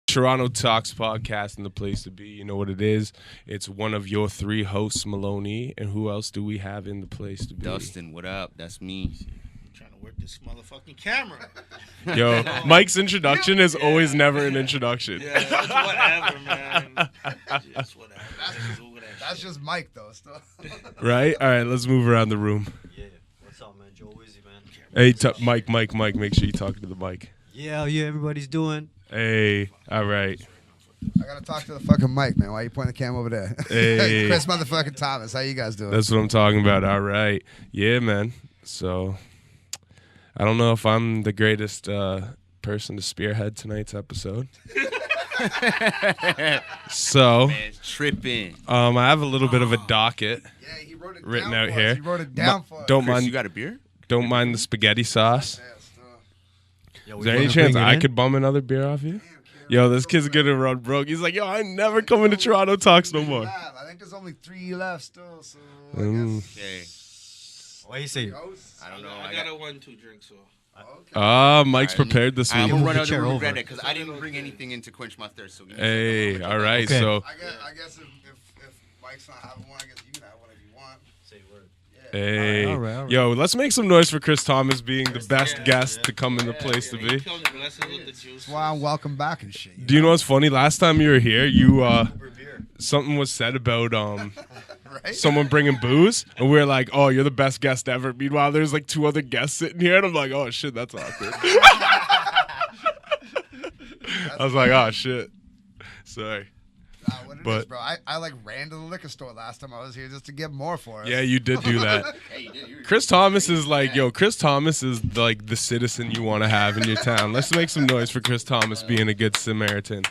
Turono Talks Podcast and the place to be. You know what it is. It's one of your three hosts, Maloney. And who else do we have in the place to be? Dustin, what up? That's me. I'm trying to work this motherfucking camera. Yo, Mike's introduction is always never an introduction. Yeah, that's whatever, man. Just whatever. That's just Mike, though. Still. Right? All right, let's move around the room. Yeah. What's up, man? Joe Wizzy, man. Hey, Mike, make sure you talk to the mic. Yeah, everybody's doing. Hey, all right. I gotta talk to the fucking mic, man. Why you pointing the camera over there? Hey. Chris motherfucking Thomas. How you guys doing? That's what I'm talking about. All right. Yeah, man. So, I don't know if I'm the greatest person to spearhead tonight's episode. So, Man, tripping. I have a little bit of a docket Yeah, he wrote it written down out for here. us. He wrote it down for us. Don't Chris, mind. you got a beer? Don't mind the spaghetti sauce. Yo, Is there any chance I could bum another beer off you? Yo, this kid's gonna run broke. He's like, yo, I ain't never coming to Toronto Talks no more. I think there's only 3 left still, so I Okay. What do you say? guess. I don't know. I got a 1-2 drink, so. Ah, Mike's All right, prepared this I'm week. gonna run the out chair and over. regret it because I didn't bring anything in to quench my thirst. So Hey, all right. Okay. So, I guess if Mike's not having one, I guess you can have one if you want. Say word. hey, All right. yo, let's make some noise for Chris Thomas being the best guest to come in the place to be. Killing the blessings with the juice. That's why I'm welcome back and shit. Do you know what's funny? Last time you were here, you something was said about Right? someone bringing booze, and we were like, "Oh, you're the best guest ever." Meanwhile, there's like 2 other guests sitting here, and I'm like, "Oh shit, that's awkward." I was like, "Oh shit, sorry." What it But- is, bro. I like ran to the liquor store last time I was here just to get more for us. Yeah, you did do that. Chris Thomas is like, yo, Chris Thomas is like the citizen you want to have in your town. Let's make some noise for Chris Thomas being a good Samaritan.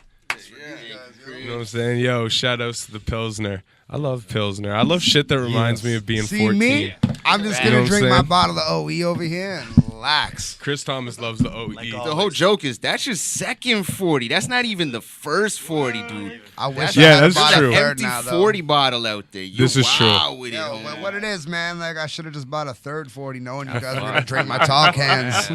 You know what I'm saying? Yo, shout outs to the Pilsner. I love Pilsner. I love shit that reminds me of being See 14. me? I'm just You know gonna what I'm drink my saying? bottle of OE over here and relax. Chris Thomas loves the OE. Like The whole joke is that's your second 40. That's not even the first 40, dude. I wish Yeah, I had that's a bottle true. of third Empty now, though. 40 bottle out there. You This is true. wow with it, Yo, homie. but what it is, man, like I should have just bought a third 40 knowing you guys were gonna drink my tall cans.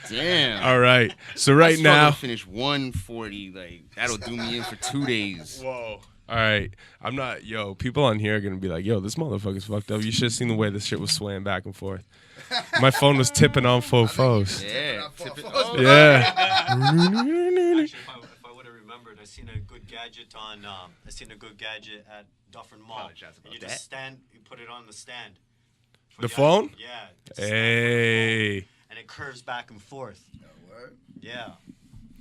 Damn. All right. So I right struggle now. to finish 140. Like that'll do me in for 2 days. Whoa. All right. I'm not, yo, people on here are going to be like, yo, this motherfucker's fucked up. You should have seen the way this shit was swaying back and forth. My phone was tipping on faux. Yeah. Yeah. Actually, if I would have remembered, I seen a good gadget at Dufferin Mall. Apologize about And you that. just stand, you put it on the stand. For The the phone? iPhone. Yeah. just stand for the Hey. phone, and it curves back and forth. Yeah.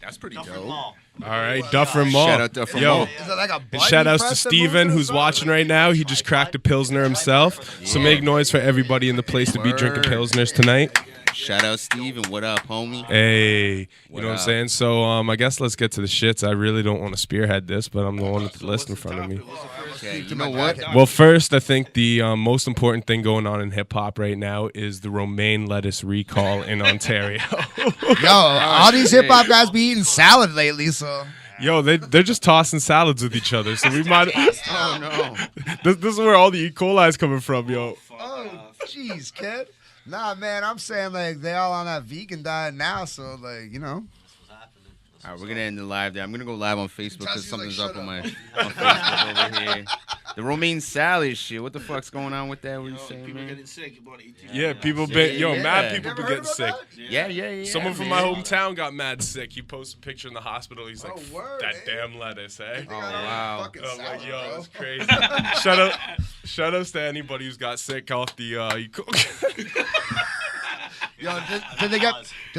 That's pretty Dufferin dope. Mall. All right. Dufferin Mall. Shout out Dufferin Yo. Mall. Is it like a And button shout outs to press that Steven, moves who's or watching right now. He just cracked a Pilsner himself. So make noise for everybody in the place to be drinking Word. Pilsners tonight. Shout out Steve and what up, homie? Hey, you know what I'm up? saying? So I guess let's get to the shits. I really don't want to spearhead this, but I'm the one with the list in front of me. Okay, you know what? Well, first, I think the most important thing going on in hip-hop right now is the romaine lettuce recall in Ontario. Yo, all these hip hop guys be eating salad lately, so Yo, they're just tossing salads with each other, so we might... Oh no. This is where all the E. coli is coming from, yo. oh jeez, kid. Nah, man, I'm saying like they all on that vegan diet now, so like you know. All right, we're gonna end the live there. I'm gonna go live on Facebook because Jesse's like, something's "Shut up on up." my on Facebook over here. The romaine salad shit. What the fuck's going on with that? What you saying, People man? getting sick. You want to eat too Yeah, much. people been... Yo, Yeah. mad You people Never been heard getting about sick. that? Yeah. Someone from man. my hometown got mad sick. He posted a picture in the hospital. He's like, Oh, word, that eh? damn lettuce, eh? They got all wow. that fucking I'm like, salad, yo, bro. that's crazy. shout outs to anybody who's got sick off the Yo, did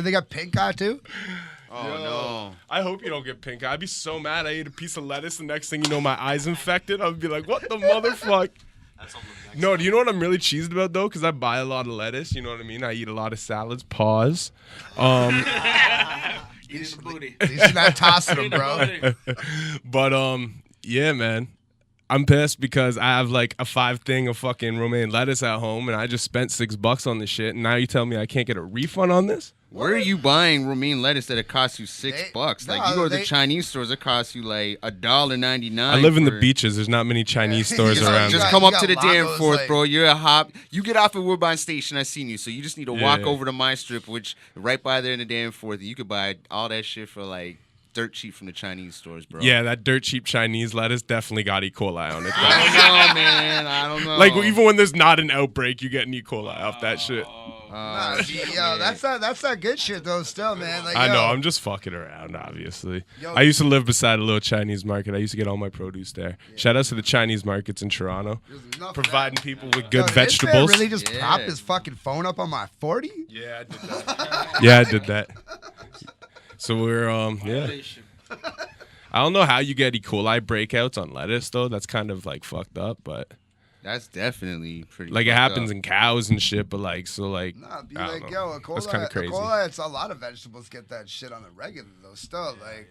they get pink eye too? Oh no. I hope you don't get pink eye. I'd be so mad. I ate a piece of lettuce. The next thing you know, my eye's infected. I'd be like, what the motherfuck? That's on the next No, do you know what I'm really cheesed about, though? Because I buy a lot of lettuce. You know what I mean? I eat a lot of salads. Pause. Eating the booty. You should not tossing them, Eating the bro. booty. But, yeah, man. I'm pissed because I have like a 5 thing of fucking romaine lettuce at home, and I just spent $6 on this shit. And now you tell me I can't get a refund on this? Where are you buying romaine lettuce that it costs you $6? Like you go to the Chinese stores, it costs you like $1.99. I live in the beaches. There's not many Chinese stores around. Just come up to the Danforth, bro. You're a hop. You get off at Woodbine Station. I seen you. So you just need to walk over to my strip, which right by there in the Danforth. You could buy all that shit for like dirt cheap from the Chinese stores, bro. Yeah, that dirt cheap Chinese lettuce definitely got E. coli on it. I don't know, man. I don't know. Like even when there's not an outbreak, you get an E. coli off that shit. That's that good shit though. Still, man. Like, I know. I'm just fucking around, obviously. I used to live beside a little Chinese market. I used to get all my produce there. Yeah. Shout out to the Chinese markets in Toronto, providing people with good vegetables. Did really just prop his fucking phone up on my 40? Yeah, I did that. Yeah, I did that. So we're I don't know how you get E. coli breakouts on lettuce though. That's kind of like fucked up, but. That's definitely pretty. Like it happens in cows and shit, but like Nah, be like, yo, E. coli. That's kind of crazy. E. coli, it's a lot of vegetables get that shit on the regular though. Still, like,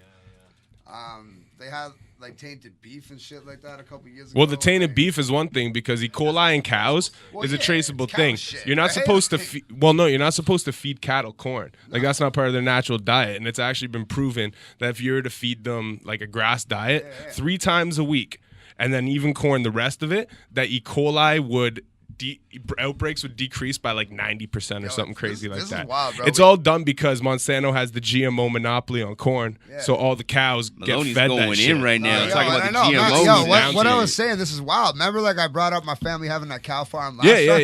they had like tainted beef and shit like that a couple years ago. Well, the tainted beef is one thing because E. coli in cows is a traceable thing. Shit, you're not supposed to. You're not supposed to feed cattle corn. Like that's not part of their natural diet, and it's actually been proven that if you were to feed them like a grass diet 3 times a week. And then even corn, the rest of it, that E. coli would outbreaks would decrease by like 90% or something crazy like that. Is wild, bro. It's all done because Monsanto has the GMO monopoly on corn, so all the cows Maloney's get fed going that shit. in right now, talking about the GMO. GMOs. What I was saying, this is wild. Remember, like I brought up my family having that cow farm last time?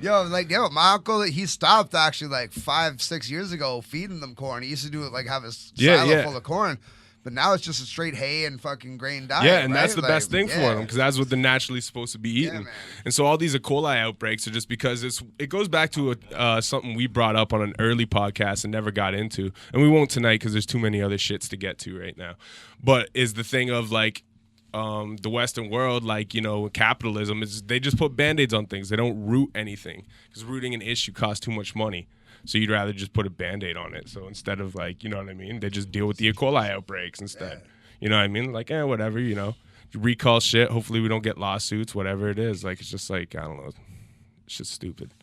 Yeah. My uncle, he stopped actually like 5-6 years ago feeding them corn. He used to do it like have a silo full of corn. But now it's just a straight hay and fucking grain diet. Yeah, and right? that's the best thing for them because that's what they're naturally supposed to be eating. Man. And so all these E. coli outbreaks are just because it goes back to something we brought up on an early podcast and never got into. And we won't tonight because there's too many other shits to get to right now. But is the thing of like the Western world, like, you know, capitalism, is they just put Band-Aids on things. They don't root anything because rooting an issue costs too much money. So you'd rather just put a Band-Aid on it. So instead of like, you know what I mean? They just deal with the E. coli outbreaks instead. Yeah. You know what I mean? Like, whatever, you know. Recall shit. Hopefully we don't get lawsuits, whatever it is. Like, it's just like, I don't know. It's just stupid.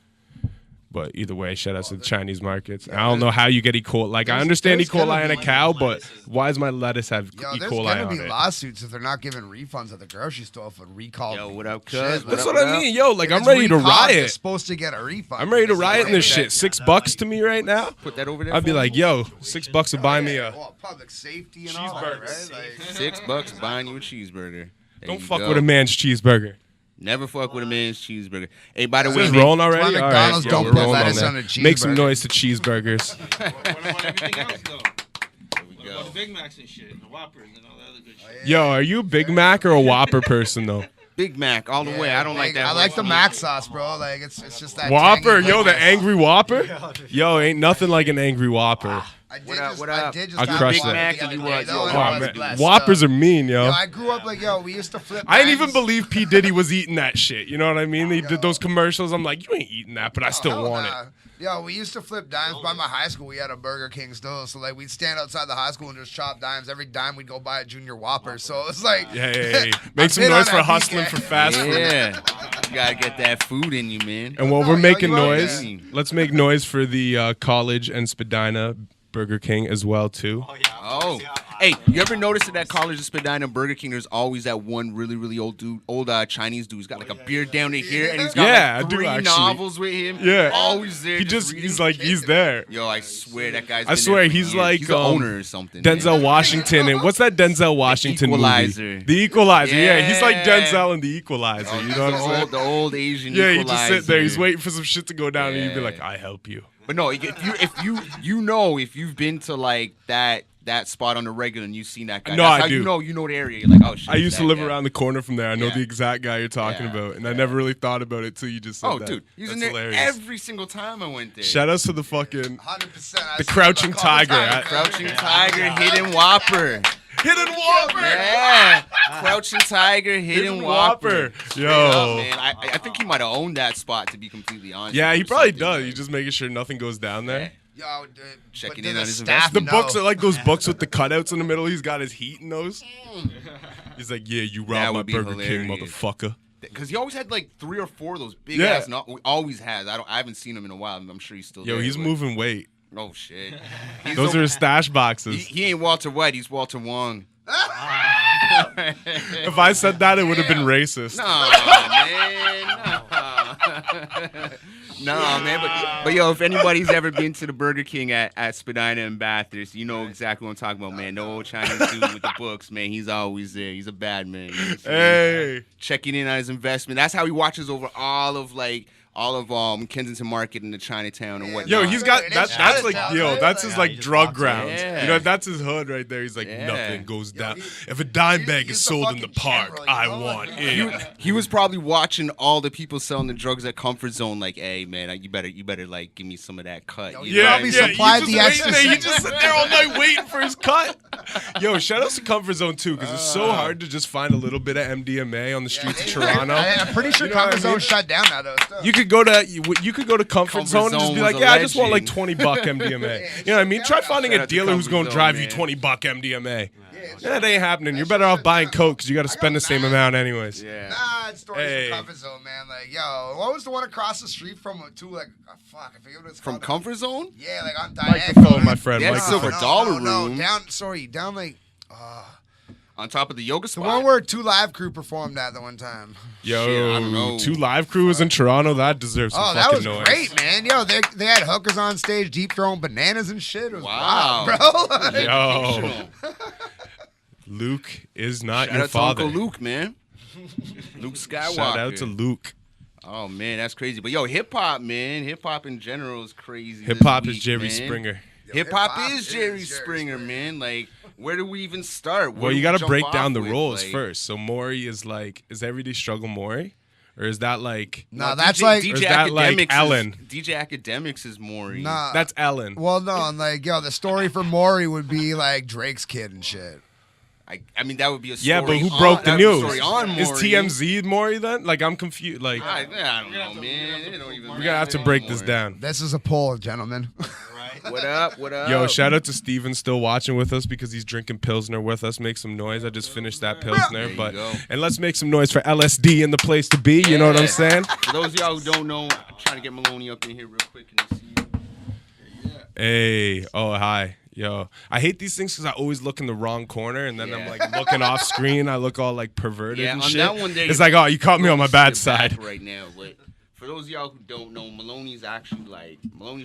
But either way, shout out to the Chinese markets. I don't know how you get E. coli. Like, I understand E. coli in a cow, but why does my lettuce have E. coli on it? There's going to be lawsuits if they're not giving refunds at the grocery store for recall. Yo, what up, cuz? That's what I mean. Yo, like, I'm ready to riot. You're supposed to get a refund. I'm ready to riot in this shit. $6 to me right now. Put that over there. I'd be like, yo, $6 to buy me a public safety and all that, right? Like, $6 buying you a cheeseburger. Don't fuck with a man's cheeseburger. Never fuck with a man's cheeseburger. Hey, by the way, is this rolling already? All McDonald's don't put lettuce on a cheeseburger. Make some noise to cheeseburgers. What about everything else, though? What about the Big Macs and shit, and the Whoppers and all that other good shit? Yo, are you a Big Mac or a Whopper person, though? Big Mac all the way. I don't like that. I like the Mac sauce, bro. Like it's just that Whopper. tangy, Yo, the angry Whopper. Yo, ain't nothing like an angry Whopper. I crush that. Whoppers are mean, yo. I grew up like, we used to flip. I didn't even believe P. Diddy was eating that shit. You know what I mean? They did those commercials. I'm like, you ain't eating that, but I still want it. Yo, we used to flip dimes. By my high school, we had a Burger King still. So, like, we'd stand outside the high school and just chop dimes. Every dime, we'd go buy a Junior Whopper. So, it was like... Hey. Make some noise for hustling for fast food. Yeah. You got to get that food in you, man. And while we're making noise, let's make noise for the College and Spadina Burger King as well, too. Oh. Hey, you ever notice at that College of Spadina Burger King, there's always that one really, really old Chinese dude who's got like a beard down to here, and he's got like 3 novels with him. Yeah. Always there. He's there. Yo, I swear that guy's he's like he's the owner or something. Denzel Washington. And what's that Denzel Washington Equalizer. movie? The Equalizer. Yeah, he's like Denzel in The Equalizer. You know what I'm saying? The old Asian Equalizer. Equalizer. You just sit there. He's waiting for some shit to go down, and you'd be like, I help you. But no, if you've been to like that spot on the regular and you've seen that guy. No, that's I do. You know the area. You're like, oh shit. I used to live around the corner from there. I know the exact guy you're talking about, and I never really thought about it till you just said that. Oh, dude, he's in That's there hilarious. every single time I went there. Shout outs to the fucking 100%. the Crouching Tiger. Crouching Tiger, Hidden Whopper. Hidden Whopper. Yeah. Crouching Tiger, Hidden Whopper. Yo. Man, I think he might have owned that spot, to be completely honest. Yeah, he probably does. He's just making sure nothing goes down there. Yo, checking in on his staff. The books are like those books with the cutouts in the middle. He's got his heat in those. He's like, yeah, you robbed my Burger King, motherfucker. Because he always had like 3 or 4 of those big ass. Always has. I haven't seen him in a while. I'm sure he's still. Yo, there, he's moving weight. Oh shit. Those are his stash boxes. He ain't Walter White. He's Walter Wong. If I said that, it would have been racist. No, man. But yo, if anybody's ever been to the Burger King at Spadina and Bathurst, you know exactly what I'm talking about, man. The old Chinese dude with the books, man. He's always there. He's a bad man. Hey. Checking in on his investment. That's how he watches over all of Kensington Market and the Chinatown and whatnot. Yo, he's got that's like that's his like drug grounds. Yeah. You know, that's his hood right there. He's like nothing goes down. If a dime bag is sold in the park, general, I want it. He was probably watching all the people selling the drugs at Comfort Zone, like, hey man, you better like give me some of that cut. Yo, probably supplied the ecstasy. He just sit there all night waiting for his cut. Yo, shout out to Comfort Zone too, because it's so hard to just find a little bit of MDMA on the streets of Toronto. I'm pretty sure Comfort Zone shut down now though. You could go to Comfort Zone and just be like, I just want like $20 MDMA. You know what I mean? Try finding a dealer who's going to drive you $20 MDMA. Yeah, that ain't happening. You're better off buying Coke because you got to spend the same amount anyways. Yeah. Nah, it's stories from Comfort Zone, man. Like, yo, what was the one across the street from I forget what it's called. From Comfort Zone? Yeah, like on Diane. Microphone, my friend. Yeah, Microphone. Silver Dollar Room. Down like. On top of the yoga The spot? one where 2 Live Crew performed at the one time. Yo, Shit, I don't know. 2 Live Crews in Toronto. That deserves some that fucking was noise. great, man. Yo, they had hookers on stage, deep throwing bananas and shit. It was Wow. wild, bro. Yo, Luke is not Shout your out to father. Uncle Luke, man. Luke Skywalker. Shout out to Luke. Oh, man, that's crazy. But, yo, hip-hop, man. Hip-hop in general is crazy. Hip hop this is Jerry week, man. Springer. Hip-hop is Jerry Springer, man. Like, where do we even start? Well, you got to break down the roles first. So Maury is Everyday Struggle Maury? Or is that like... No, that's like... Or is that like Ellen? DJ Academics is Maury. Nah. That's Ellen. Well, no, and like, yo, the story for Maury would be like Drake's kid and shit. I mean, that would be a story. Yeah, but who broke the news? On is Maury. TMZ Maury then? Like, I'm confused. Like, I don't know, man. They don't even we're going to have to break this down. This is a poll, gentlemen. What up? What up? Yo, shout out to Steven still watching with us because he's drinking Pilsner with us. Make some noise. I just finished that Pilsner. And let's make some noise for LSD in the place to be. You know what I'm saying? For those of y'all who don't know, I'm trying to get Maloney up in here real quick. Can you see? Hey. Oh, hi. Yo, I hate these things because I always look in the wrong corner and then I'm like looking off screen. I look all like perverted and on shit. that one day, it's like, oh, you caught me on my bad side. Right now, but for those of y'all who don't know, Maloney's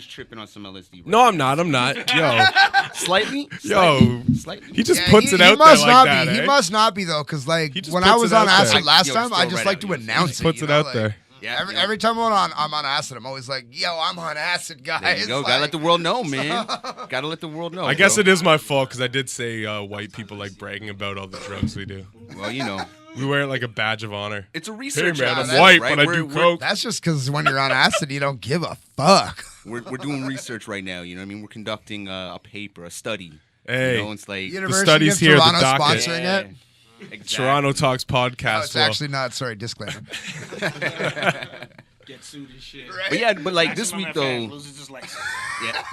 tripping on some LSD. Right No, I'm not. Yo. Slightly? Slightly. He just puts it out there like that, He must not be, though, because like when puts I was it on out acid there. last time, I just like to announce it. Puts it out there. Yeah, every time I'm on acid, I'm always like, yo, I'm on acid, guys. There you go. Gotta let the world know, man. Gotta let the world know. I guess it is my fault because I did say white people like bragging about all the drugs we do. Well, you know. We wear it like a badge of honor. It's a research. Hey, man, house, I'm white, right? but I do coke. That's just because when you're on acid, you don't give a fuck. We're doing research right now. You know what I mean? We're conducting a paper, a study. Hey, you know, it's like the study's here. Toronto The docket. sponsoring it. Exactly. Toronto Talks Podcast. No, it's actually not. Sorry, disclaimer. Get sued and shit. But yeah, but like this week though, yeah.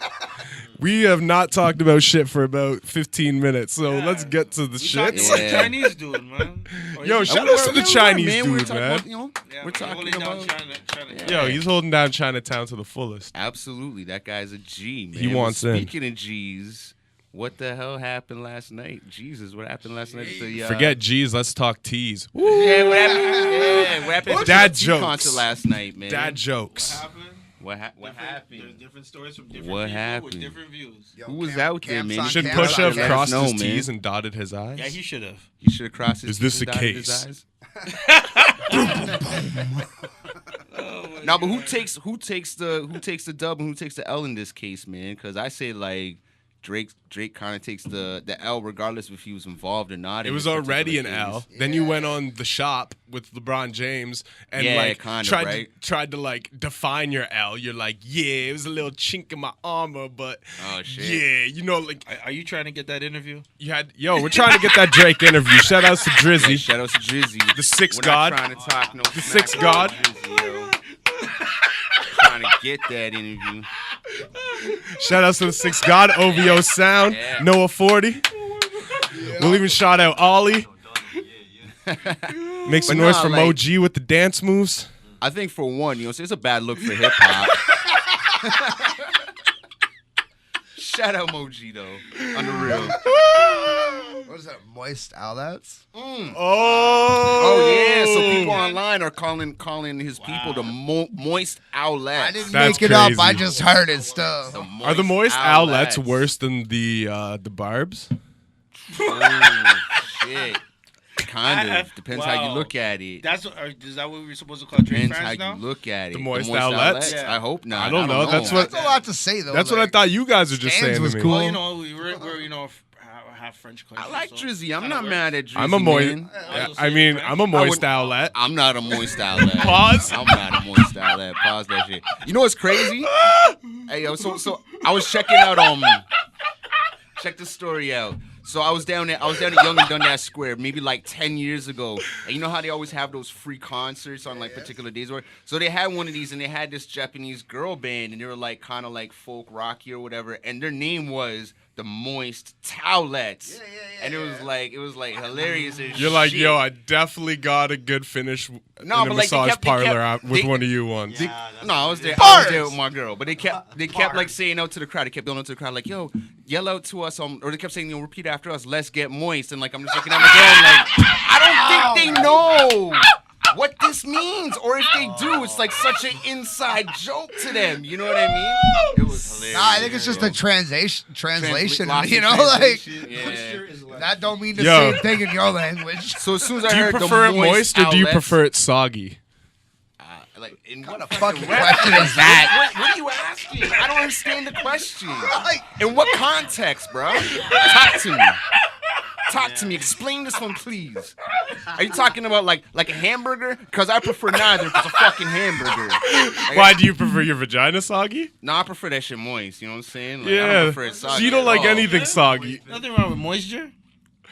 We have not talked about shit for about 15 minutes, so let's get to the shit. What the Chinese doing, man? Yo, shout out to the Chinese dude, man. We're talking about China. Yo, he's holding down Chinatown to the fullest. Absolutely, that guy's a G, man. He wants in. Speaking of G's, what the hell happened last night? Jesus, what happened last night? At the, Forget G's, let's talk T's. Yeah, what happened? Yeah, what happened? At Dad the jokes. concert last night, man. Dad jokes. What happened? There's different stories from different what people happened? with different views. Yo, Who was out there, man? Cam's Should on Push camera. have crossed his man. T's and dotted his I's? Yeah, he should have. He should have crossed his Is this T's and the dotted his case? I's. Now, but who takes the dub and who takes the L in this case, man? Because I say like Drake kind of takes the L regardless if he was involved or not. It was already an L. Yeah. Then you went on The Shop with LeBron James and tried to like define your L. You're like, yeah, it was a little chink in my armor, but yeah, you know, like Are you trying to get that interview? we're trying to get that Drake interview. Shout outs to Drizzy. Yeah, shout out to Drizzy, The Sixth We're not God. trying to talk no The smack Sixth about God. Drizzy, yo. Trying to get that interview. Shout outs to the Sixth God, OVO Sound, Yeah. Noah 40. We'll even shout out Ollie. Make some But noise nah, from like- OG with the dance moves. I think for one, it's a bad look for hip hop. Shout out Moji though, on the real. What is that? Moist outlets? Oh yeah, so people online are calling his people the moist outlets. I didn't That's make it up. crazy. I just heard it stuff. Are the moist outlets worse than the barbs? Oh, shit. Kind of. Depends how you Wow. look at it. Is that what we're supposed to call drink Depends how fans now? you look at it. The moist outlets? Yeah. I hope not. I don't know. That's what- That's a lot to say, though. That's what I thought you guys were just Stan's saying was to me. cool. Well, we're half French country. I like so Drizzy. I'm kinda not works. mad at Drizzy. I'm a moist. man. I mean, I'm a moist outlet. I'm not a moist outlet. Pause. I'm not a moist outlet. Pause that shit. You know what's crazy? Hey yo, so I was checking out check the story out. So I was down at Young and Dundas Square maybe like 10 years ago. And you know how they always have those free concerts on like particular days? So they had one of these and they had this Japanese girl band and they were like kind of like folk rocky or whatever. And their name was the Moist Towelettes. And it was like hilarious as shit. You're like, yo, I definitely got a good finish in a but like, massage parlor with they- one of you once. No, I was there with my girl, but they kept like saying out to the crowd. They kept yelling out to the crowd like, "Yo, yell out to us!" Or they kept saying, repeat after us. Let's get moist. And like I'm just looking at my girl, like I don't think they know what this means, or if they do, it's like such an inside joke to them. You know what I mean? It was hilarious. Nah, I think it's just a translation. Lost You in know, like translation. Yeah. that don't mean the Yo. same thing in your language. So as soon as I Do you heard prefer the it moist or do you outlets, prefer it soggy? like in What what a fucking question is that? What are you asking? I don't understand the question. Like, In what context, bro? Talk to me. Talk to me. Explain this one, please. Are you talking about like a hamburger? Because I prefer neither. It's a fucking hamburger. Why do you prefer your vagina soggy? No, I prefer that shit moist. You know what I'm saying? Like, I Yeah. don't prefer it So soggy you don't at like all. anything soggy. Nothing wrong with moisture.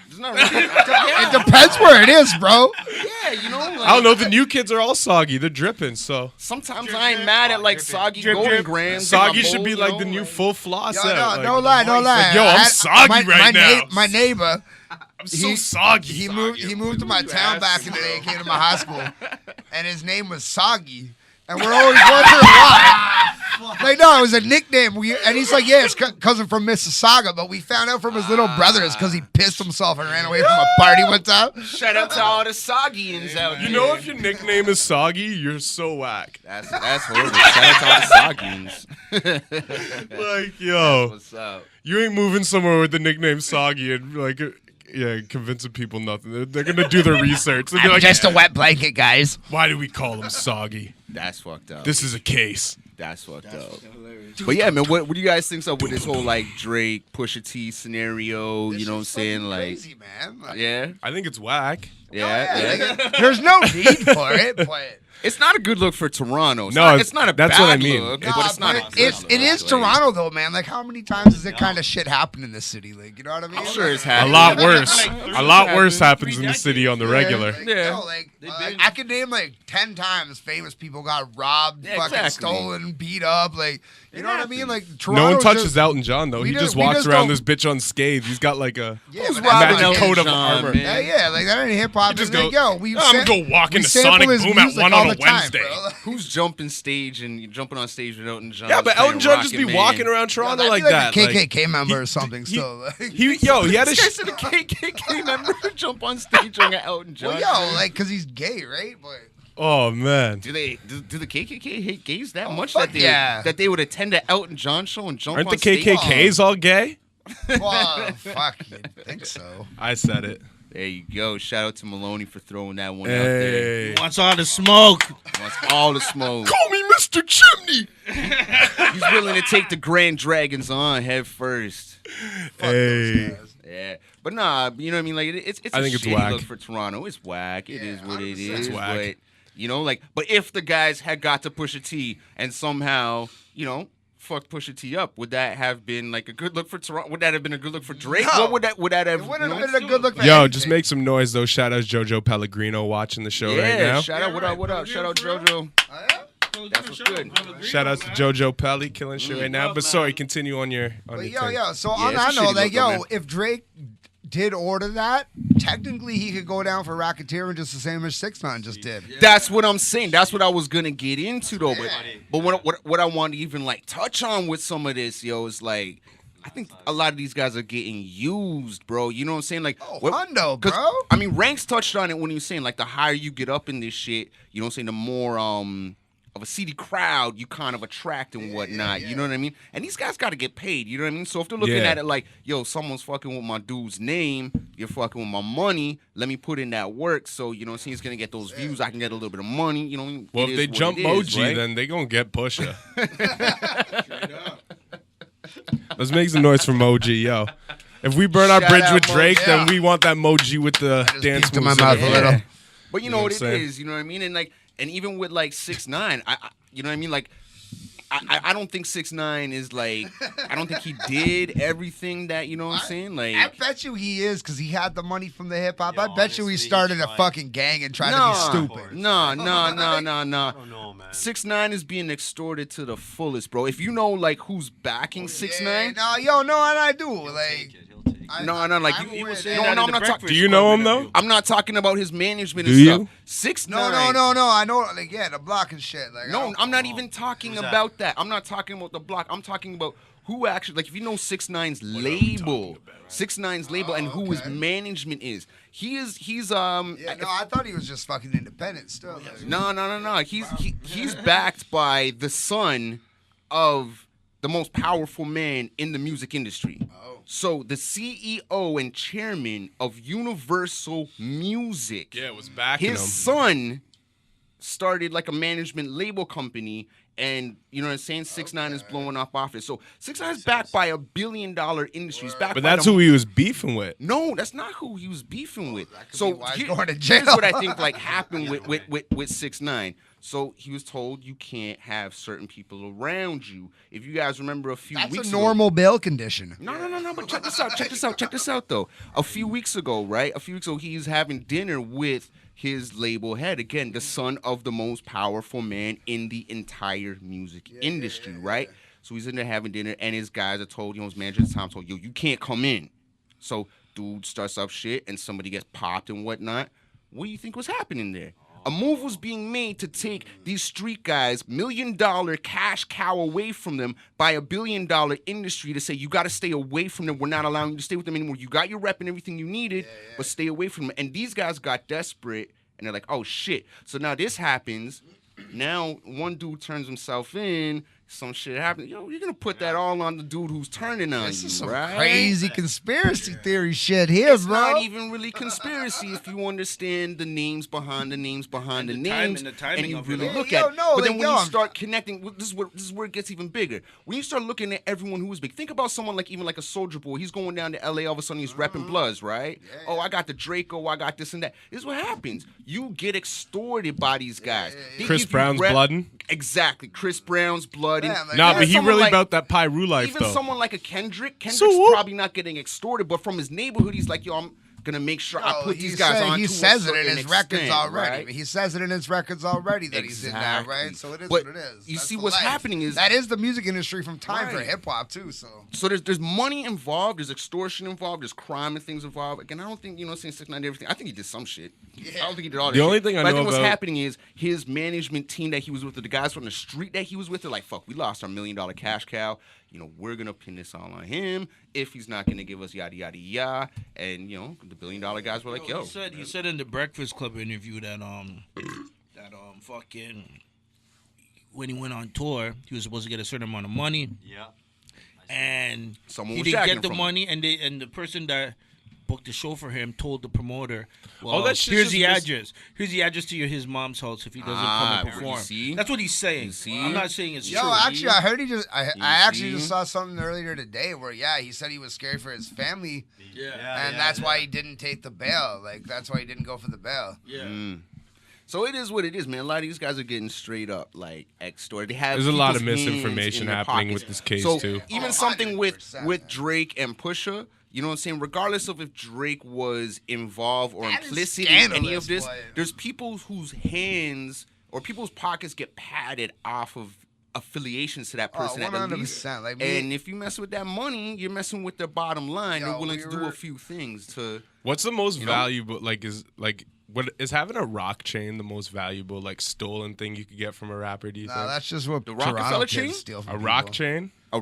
There's not really, it depends where it is, bro. yeah, you know. Like, I don't know. The new kids are all soggy. They're dripping. So Sometimes I ain't mad at like soggy golden drip. grams. in my soggy should bowl, be you like know, the new like- full floss. Yo, out, no, like, no lie, no lie. Like, yo, I I'm had- soggy right now. My neighbor, I'm so soggy. he moved to my town back in the day. Came to my high school, and his name was Soggy. And we're always wondering why. Like, no, it was a nickname. And he's like, yeah, it's cousin from Mississauga. But we found out from his little brother it's because he pissed himself and ran away from a party one time. Shout out to all the soggians out there. You know, if your nickname is soggy, you're so whack. That's horrible. Shout out to all the soggians. Like, yo, What's up? you ain't moving somewhere with the nickname soggy and like, yeah, convincing people nothing. They're gonna do their research. They'll be like, Just a wet blanket, guys. why do we call him soggy? That's fucked up. This is a case. That's fucked up. But yeah, man, what do you guys think of with this whole like Drake Pusha T scenario? You know what I'm saying? Like, Crazy, man. Like, yeah, I think it's whack. yeah. like, there's no need for it, but. It's not a good look for Toronto. It's not a that's bad what I mean. look, Nah, but it's not. But a good it is look. Toronto though, man. Like how many times has that kind of shit happened in this city? Like, you know what I mean? I'm sure it's A happening. lot worse. Like, A lot worse happened. happens in the city on the regular. Like, Yeah. no, like, I could name like 10 times famous people got robbed, Yeah, fucking exactly. stolen, beat up. Like, you know what I mean? Like, No Toronto one touches Elton John though. we He just- just we walks just around don't- this bitch unscathed. He's got like a Yeah, Who's but that's robbing magic Elton coat of John, armor. man? yeah, like that ain't hip hop. You just Like, go, yo, we I'm gonna go walk we into sample Sonic his Boom at music 1 all on a the time, Wednesday. bro. Who's jumping stage and jumping on stage with Elton John? Yeah, but playing Elton John just be Rocket walking Man? around Toronto That'd like be that. a Like, KKK member or something. Still, like, he had a This guy said a KKK member jump on stage during an Elton John. well, yo, like, cause he's gay, right? But oh man, Do the KKK hate gays that much fuck that they would attend an Elton John show and jump aren't on the stage? KKKs all gay? well, fuck, you'd think so. I said it. There you go. Shout out to Maloney for throwing that one out there. Hey, Wants all the smoke. Wants all the smoke. call me Mr. Chimney. He's willing to take the Grand Dragons on head first. Fuck those Hey. guys. Yeah, but nah, you know what I mean. Like it's I a think it's shitty whack. look for Toronto. It's whack. It is what it 100%. is. It's whack. But you know, like, but if the guys had got to Pusha T and somehow, you know, fuck Pusha T up, would that have been like a good look for Toronto? Would that have been a good look for Drake? No. What would that have? It wouldn't you know? have been a good look for Yo, anything. just make some noise though. Shout out JoJo Pellegrino watching the show Yeah, right now. shout out. What up? What up? Shout out JoJo. That's what's good. Shout out to JoJo Pelly killing shit right now. But sorry, continue on your But your thing. So Yeah, on it's a that shitty note, like, look, though, yo, man. if Drake did order that, technically he could go down for racketeering just the same as 6ix9ine just did. Yeah. That's what I'm saying. That's what I was gonna get into though. Yeah. But what I want to even like touch on with some of this, yo, is like I think a lot of these guys are getting used, bro. You know what I'm saying? Like, hundo, 'cause, bro. I mean, Ranks touched on it when he was saying like the higher you get up in this shit, you know what I'm saying, the more of a seedy crowd you kind of attract and whatnot. yeah. You know what I mean? And these guys got to get paid. You know what I mean? So if they're looking Yeah. at it like, yo, someone's fucking with my dude's name, you're fucking with my money. Let me put in that work. So you know what I'm saying? He's gonna get those views. I can get a little bit of money. You know. Well, it if they is what jump it is, Moji, right? then they gonna get Pusha. Straight up. Let's make some noise for Moji, yo. If we burn our Shout bridge out with Moji. Drake, Yeah. then we want that Moji with the just dance peeked in my moves. mouth a little. Yeah. But you know what what I'm it saying? is, you know what I mean? And like, and even with like 6ix9ine, I you know what I mean? Like, I don't think 6ix9ine is like, I don't think he did everything that, you know what I'm saying? Like, I bet you he is because he had the money from the hip hop. Yo, I bet you he honestly, started a like- fucking gang and tried to be stupid. No. I don't know, man. 6ix9ine is being extorted to the fullest, bro. If you know like who's backing 6ix9ine, And I do. Like, Take it. He'll take it. no, like I'm you with saying that. that in I'm the not talking. Breakfast Do you Club know him, interview. though? I'm not talking about his management Do and you? stuff. 6ix9ine. No. I know, like, yeah, the block and shit. Like, No, I'm not even talking Who's that? about that. I'm not talking about the block. I'm talking about who actually, like, if you know 6ix9ine's label, 6ix9ine's label, and who his okay. management is. He's Yeah, no, I thought he was just fucking independent still. Like, no. He's backed by the son of the most powerful man in the music industry. Oh. So the CEO and chairman of Universal Music. Yeah, it was backing His him. son started like a management label company, and you know what I'm saying? 6ix9ine is blowing up off it. So 6ix9ine is backed by $1 billion industry. He's backed But by that's the- who he was beefing with. No, that's not who he was beefing with. that could So be why he's here- going to here's jail. what I think like happened with 6ix9ine. So he was told you can't have certain people around you. If you guys remember a few that's weeks a ago, normal bail condition. no. But check this out, though. A few weeks ago, he's having dinner with his label head. Again, the son of the most powerful man in the entire music industry, right? So he's in there having dinner, and his guys are told, his manager at the time told, yo, you can't come in. So dude starts up shit, and somebody gets popped and whatnot. What do you think was happening there? A move was being made to take these street guys, $1 million cash cow away from them by $1 billion industry to say, you got to stay away from them. We're not allowing you to stay with them anymore. You got your rep and everything you needed, but stay away from them. And these guys got desperate, and they're like, oh, shit. So now this happens. Now one dude turns himself in. Some shit happens. Yo, you're going to put that all on the dude who's turning on This you, is some right? crazy conspiracy theory shit here, It's bro. not even really conspiracy if you understand the names behind the names behind And the the time- names, and the timing you of it really all. look Yo, at it. no, But then like, when yo, you I'm- start connecting, this is where it gets even bigger. When you start looking at everyone who is big, think about someone like even like a Soulja Boy. He's going down to LA, all of a sudden he's repping Bloods, right? Oh, I got the Draco, I got this and that. This is what happens. You get extorted by these guys. They Chris give you Brown's blooding? Exactly, Chris Brown's blood. Yeah, like, Nah, yeah, but he someone really like- about that Pyru life, Even though. someone like a Kendrick's So what? probably not getting extorted, but from his neighborhood, he's like, yo, I'm gonna make sure I put these guys on. He to says a it in certain his records extent, already. right? He says it in his records already that he's in that, right? Exactly. So it is But what it is. you That's see the what's life. happening is- that is the music industry from time for Right. hip hop too. So So there's money involved, there's extortion involved, there's crime and things involved. Again, I don't think, saying 6ix9ine did everything. I think he did some shit. I don't think he did all that The only shit. thing I But know think what's about- happening is his management team that he was with, the guys from the street that he was with, they're like, fuck, we lost our $1 million cash cow. We're going to pin this all on him if he's not going to give us yada, yada, yada. And, the $1 billion guys were like, yo. He said in the Breakfast Club interview that fucking when he went on tour, he was supposed to get a certain amount of money, Yeah. and Someone he was didn't jacking get the from money, and the person that booked the show for him told the promoter, well, that shit's here's the just address. Here's the address to his mom's house if he doesn't Ah, come and you perform. see? That's what he's saying. You see? I'm not saying it's yo, true. actually, I heard I actually see? just saw something earlier today where he said he was scared for his family, and Yeah. that's why he didn't take the bail. Like that's why he didn't go for the bail. Yeah. So it is what it is, man. A lot of these guys are getting straight up like extorted. They have There's a lot of people's hands misinformation in their happening pockets. with this case, so too. Even Oh, something with 100%, Drake and Pusha, you know what I'm saying? Regardless of if Drake was involved or That is implicit in any scandalous, of this, boy. there's people whose hands or people's pockets get padded off of affiliations to that person at the least. 100%. Like and if you mess with that money, you're messing with their bottom line. Yo, They're willing to do a few things to. What's the most valuable? What is having a rock chain the most valuable stolen thing you could get from a rapper? Do you think? that's just what The Toronto Rockefeller kids chain? steal from A people. rock chain? A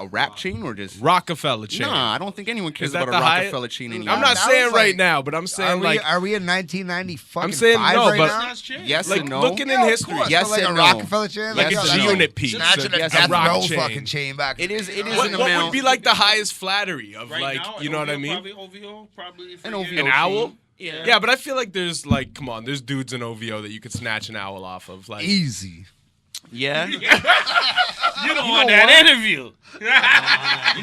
rap chain or just Rockefeller chain. Nah, I don't think anyone cares Is that about a the high- Rockefeller chain anymore. I'm not That saying was right like- now, but I'm saying Are we in 1990 fucking I'm saying five no, right but- now? That's changed. Yes like and no. looking in Yeah, of history. course, Yes but like and a no. Rockefeller chain, Like Yes it's and a no. unit piece. Snatching a Yes, death rock row chain. fucking chain back. It is in the day. an What amount. would be like the highest flattery of Right now, you know what I mean? Probably OVO, probably An freaking- OVO An owl? chain. Yeah. Yeah, but I feel like there's come on, there's dudes in OVO that you could snatch an owl off of. Like, Easy. Yeah. You don't want that interview. You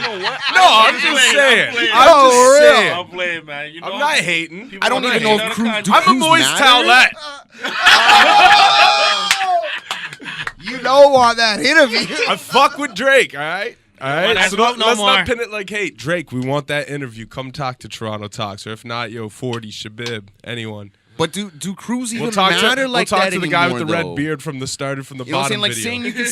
know what? no, I'm just saying. playing. I'm Oh, just real? saying. I'm playing, man. You know, I'm not hating. people I don't wanna even know hate if on Cruz. the Do I'm a Cruz moist matter? towelette. You don't want that interview. I fuck with Drake, all right? All right, that's so no let's more. not pin it like, hey, Drake, we want that interview. Come talk to Toronto Talks, or if not, 40, Shabib, anyone. But do Cruz even We'll talk matter to, like we'll talk that to the guy with the anymore, red though? beard from the started from the You know what I'm bottom saying? Like video.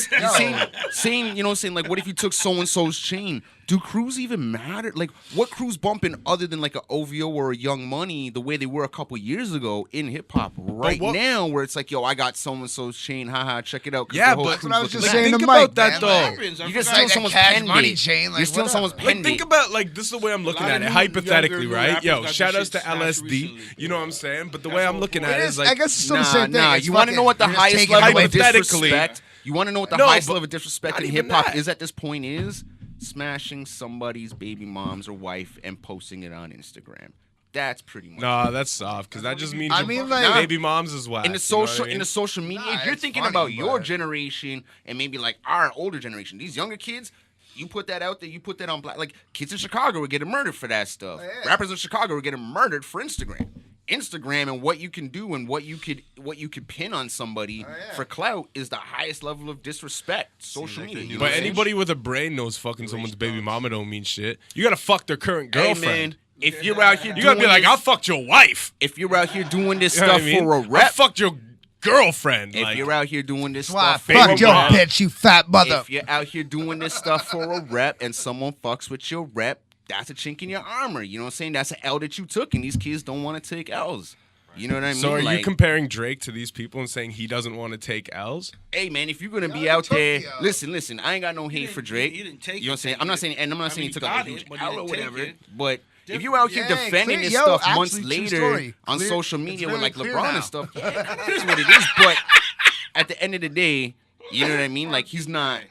saying you know what I'm saying? Like, what if you took so and so's chain? Do Cruz even matter? Like, what Cruz bumping other than like a OVO or a Young Money the way they were a couple years ago in hip hop? Right what- now, where it's like, yo, I got so and so's chain, haha, check it out. 'cause Yeah, the whole but- Cruz That's what I was looking just back. saying think to about Mike, that, man. though. Like, happens. I You just forgot. steal like that someone's Cash pen Money date. chain, like, You're stealing what someone's up? pen Like, think date. about, this is the way I'm looking lot at of it, new hypothetically, younger right? rappers Yo, got shout their outs to shit snatched LSD, recently. you know what I'm saying? But the That's way the I'm whole looking point. at It it is, is like, I guess it's still the same thing. It's You want to know what the fucking- you're just highest taking level away of hypothetically. disrespect? You want to know what the No, highest but level of disrespect not in even hip hop that. is at this point is smashing somebody's baby mom's or wife and posting it on Instagram. That's pretty much. nah, that's soft, because that just means I your mean, like- baby mom's is whack. in the you know what I social mean? in the social media, Nah, if you're it's thinking funny, about your but- generation and maybe like our older generation, these younger kids, you put that out there, you put that on black. Like kids in Chicago were getting murdered for that stuff. Oh, yeah. Rappers in Chicago were getting murdered for Instagram. Instagram and what you can do and what you could pin on somebody yeah. for clout is the highest level of disrespect. Social like media. the You know But what I'm saying? anybody with a brain knows fucking someone's baby mama don't mean shit. You gotta fuck their current Hey girlfriend. man, if you're out here, You gotta be doing like, this- I fucked your wife. if you're out here doing this You know what stuff I mean? for a I rep, fucked your girlfriend. if like, you're out here doing this Why? stuff, Fuck baby your mom. bitch, you fat mother. if you're out here doing this stuff for a rep and someone fucks with your rep, that's a chink in your armor. You know what I'm saying? That's an L that you took, and these kids don't want to take L's. You know what I mean? so are Like, you comparing Drake to these people and saying he doesn't want to take L's? hey man, if you're gonna be he out took there, the L. listen. I ain't got no hate for Drake. he didn't take You know what I'm saying? I'm not saying, and I'm not saying he took got a huge it, but he L or didn't take whatever. it. But if you're out here Yeah, defending clear- this yo, stuff actually, months true later story. on Clear- social it's media really with like clear LeBron now. and stuff, yeah, that is what it is. But at the end of the day, you know what I mean? Like he's not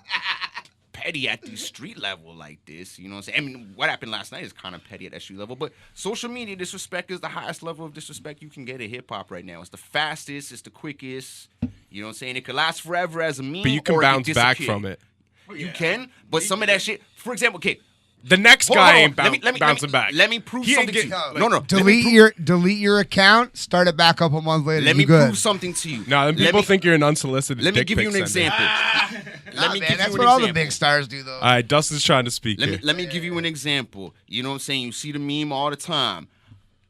petty at the street level like this. You know what I'm saying? I mean, what happened last night is kind of petty at that street level. But social media disrespect is the highest level of disrespect you can get at hip hop right now. It's the fastest. It's the quickest. You know what I'm saying? It could last forever as a meme. But you can or it bounce could back disappear. from it. You can, but some of that shit. For example, okay. The next Hold on, guy hold on. ain't Let me- bouncing back. Let me prove He ain't something to getting- you. like, No. Let me Delete your account. Start it back up a month later. Let you me good. prove something to you. Nah, then Let people me- think you're an unsolicited Let me dick give you an pic sender. example. Nah, Let me man, give that's you what an all the example. big stars do, though. All right, Dustin's trying to speak here. Let me give you an example. You know what I'm saying? You see the meme all the time.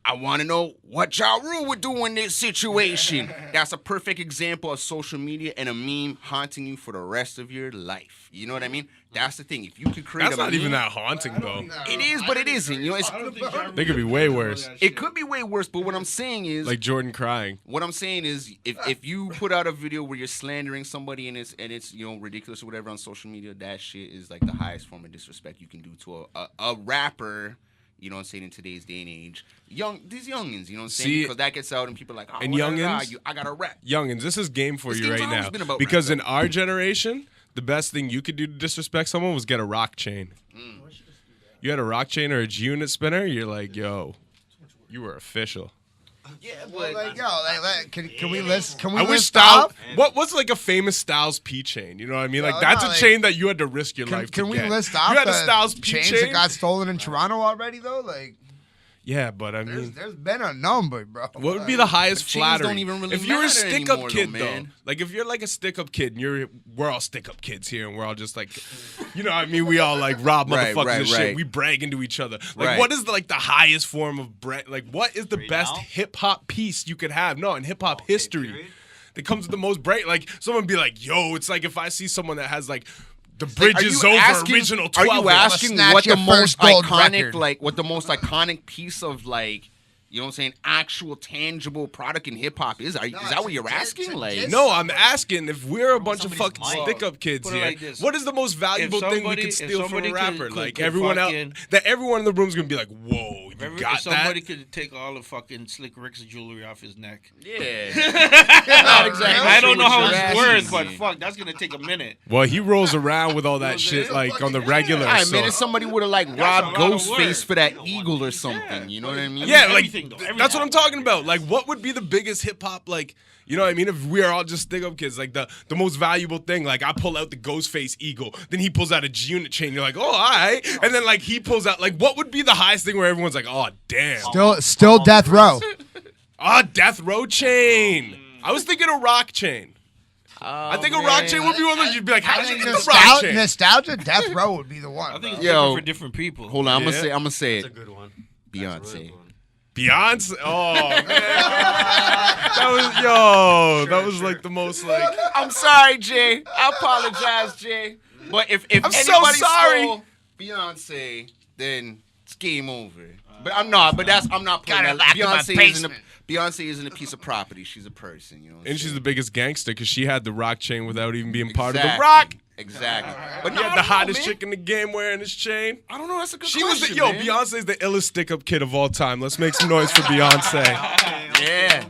I want to know what Ja Rule would do in this situation. That's a perfect example of social media and a meme haunting you for the rest of your life. You know what I mean? That's the thing. If you could create That's a not meme, even that haunting, though. it is, but it isn't. You know, it's, They could be way worse. it could be way worse. But what I'm saying is, Like Jordan crying. what I'm saying is, if you put out a video where you're slandering somebody and it's you know ridiculous or whatever on social media, that shit is like the highest form of disrespect you can do to a rapper. You know what I'm saying, in today's day and age. These youngins, you know what I'm saying? See, Because that gets out and people are like, oh, and what youngins- I got to rap. Youngins, this is game for This you game's right always now. been about Because rap, in our generation, the best thing you could do to disrespect someone was get a rock chain. You had a rock chain or a G-Unit spinner, you're like, yo, you were official. Yeah, Well, like, yo, can we list? Can we I wish list Styles. off? What's like a famous Styles P chain? You know what I mean? No, Like that's no, a like, chain that you had to risk your life Can to we get. list off You had a the Styles P chains chain. that got stolen in Toronto already, though? Like, Yeah, but I mean, there's been a number, bro. what would be the highest But chains flattery? don't even really if you're a matter stick-up anymore, kid, though, though, man. like if you're like a stick-up kid, and we're all stick-up kids here, and we're all just like, you know what I mean? We all like rob Right, motherfuckers right, and shit. right. We brag into each other. Like, Right. what is the highest form of like what is the Right best now? hip hop piece you could have? No, in hip hop history. period? that comes with the most break. Like someone be like, yo, it's like if I see someone that has like the Like, bridge is over original 12. Are you asking Snatch what your the most first gold iconic, record. like, what the most iconic piece of, like, you know what I'm saying, actual tangible product in hip hop is? Is that what you're asking? Like, No, I'm asking if we're a bunch of somebody's fucking mic. stick-up kids Put it here, like this. what is the most valuable thing we somebody- could if steal from a somebody rapper? could- Like could everyone fucking- that everyone in the room's gonna be like, whoa, you got If somebody that? could take all the fucking Slick Rick's jewelry off his neck. yeah. Not exactly I don't know sure how what it's you're worth, asking. but fuck, that's gonna take a minute. Well, he rolls around with all that Rolls shit it. like on the regular. All right, so. man, if somebody would have, like, a robbed lot of Ghostface work. for that eagle or something, you know what I mean? Yeah, like Everything, though, that's what I'm talking about. Like, what would be the biggest hip hop? Like, you know what I mean? If we are all just stick up kids, like the most valuable thing. Like, I pull out the Ghostface eagle, then he pulls out a G-Unit chain. You're like, oh, all right. And then like he pulls out like, what would be the highest thing where everyone's like, oh, damn, Still death row. death row chain. I was thinking a rock chain. I think a rock chain would be one of those. You'd be like, how I did you think get the rock chain? nostalgia, death row would be the one. I think it's Yo. different for different people. Hold on, I'm Yeah. gonna say That's a it. good one. That's a really Beyonce. good one. Beyonce. Oh man, that was like the most like. I'm sorry, Jay. I apologize, Jay. But if I'm so anybody sorry. stole Beyonce, then it's game over. But I'm not putting Got it that. locked in my basement. Beyonce isn't a piece of property. She's a person. You know. What I'm And she's saying? the biggest gangster because she had the rock chain without even being part of the Exactly. rock. Exactly. But He had no, the hottest man. chick in the game wearing his chain. I don't know. That's a good She was question. the man. Beyonce's the illest stick-up kid of all time. Let's make some noise for Beyonce. Yeah.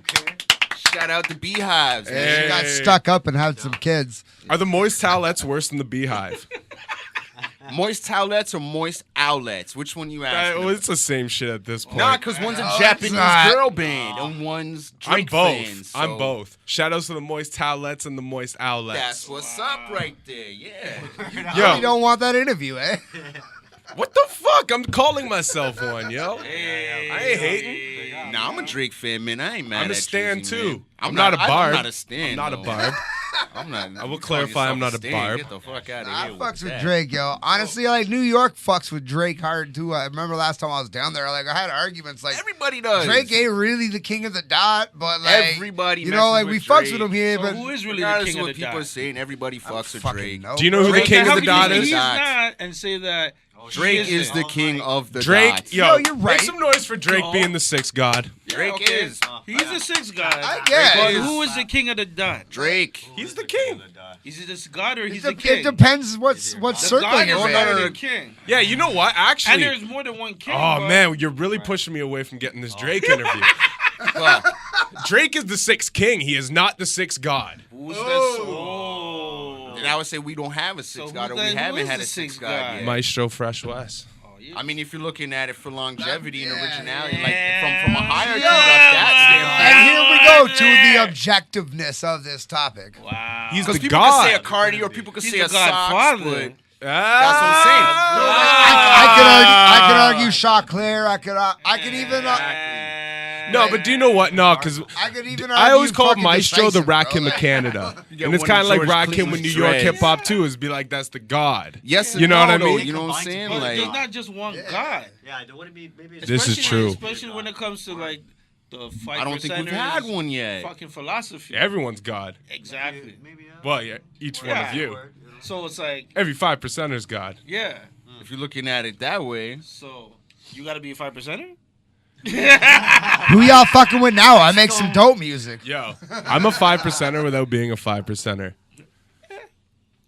Shout out to Beehives. Man. Hey. She got stuck up and had some kids. Are the moist towelettes worse than the Beehive? Moist towelettes or moist outlets? Which one you asking? It's the same shit at this point. Nah, because one's a it's Japanese not. girl band and one's I'm Drake both. fan, so I'm both. Shout outs to the moist towelettes and the moist outlets. That's what's up right there. Yeah. Yo, You don't want that interview, eh? what the fuck? I'm calling myself one, yo. I ain't hating. Nah, I'm a Drake fan, man. I ain't mad I'm a at stan Drizzy, too. man. I'm not a barb. I'm not a stan. I'm not a though. barb. I'm not. I will you clarify call I'm not a yourself barb. Get the fuck out of I here. fucks with that. Drake, yo. Honestly, like New York fucks with Drake hard too. I remember last time I was down there, like I had arguments. Like Everybody does. Drake ain't really the king of the dot, but like Everybody you know, like messes we with fucks Drake. with him here. So But who is really the Regardless king of of what the people are dot? saying, everybody fucks with fucking Drake. know. Do you know who the Drake, king of how the can dot you say is? he's not and say that Drake he is isn't? the king of the Drake, dots. yo, No, you're right. make some noise for Drake No. being the sixth god. Drake okay. is. He's a sixth guy. I guess. But who is the king of the dot? Drake. He's the king. Is it this god or he's it the king? it depends what's The circling god you're is no, in. no, better no, than king. Yeah, you know what? And Actually, there's more than one king. oh but- man, you're really pushing me away from getting this Drake interview. Fuck. Drake is the sixth king. He is not the sixth god. Who's this? Oh. And I would say we don't have a sixth who god, or then- we who haven't is had the a sixth sixth god? god yet. Maestro Fresh West. Oh, yeah. I mean, if you're looking at it for longevity and Yeah. originality, like from a hierarchy Yeah. of that And standpoint. here we go to the objectiveness of this topic. Wow. He's Because the people can say a god. Cardi or people can He's say the a Sox, godfather. but That's what I'm saying. I could argue Shaw Claire. I could even. No, but do you know what? No, because I could even. I always argue call fucking Maestro the Decisive, bro. Rakim of Canada. get And it's one kind of of like George Rakim with New Clooney's York dreads. hip hop too. Is be like that's the god. yes, and You know what I no, though, mean? You know what I'm saying? But Like, there's not just one god. Yeah, there wouldn't be. Maybe it's This is Especially- true. Especially when it comes to like the fight. I don't think we've had one yet. Fucking philosophy. Everyone's god. Exactly. Maybe. Well, yeah, each one of you. So it's like, Every 5%er's god. yeah. If you're looking at it that way, So you got to be a 5%er. Who y'all fucking with now? I make some dope music. Yo, I'm a 5%er without being a 5%er.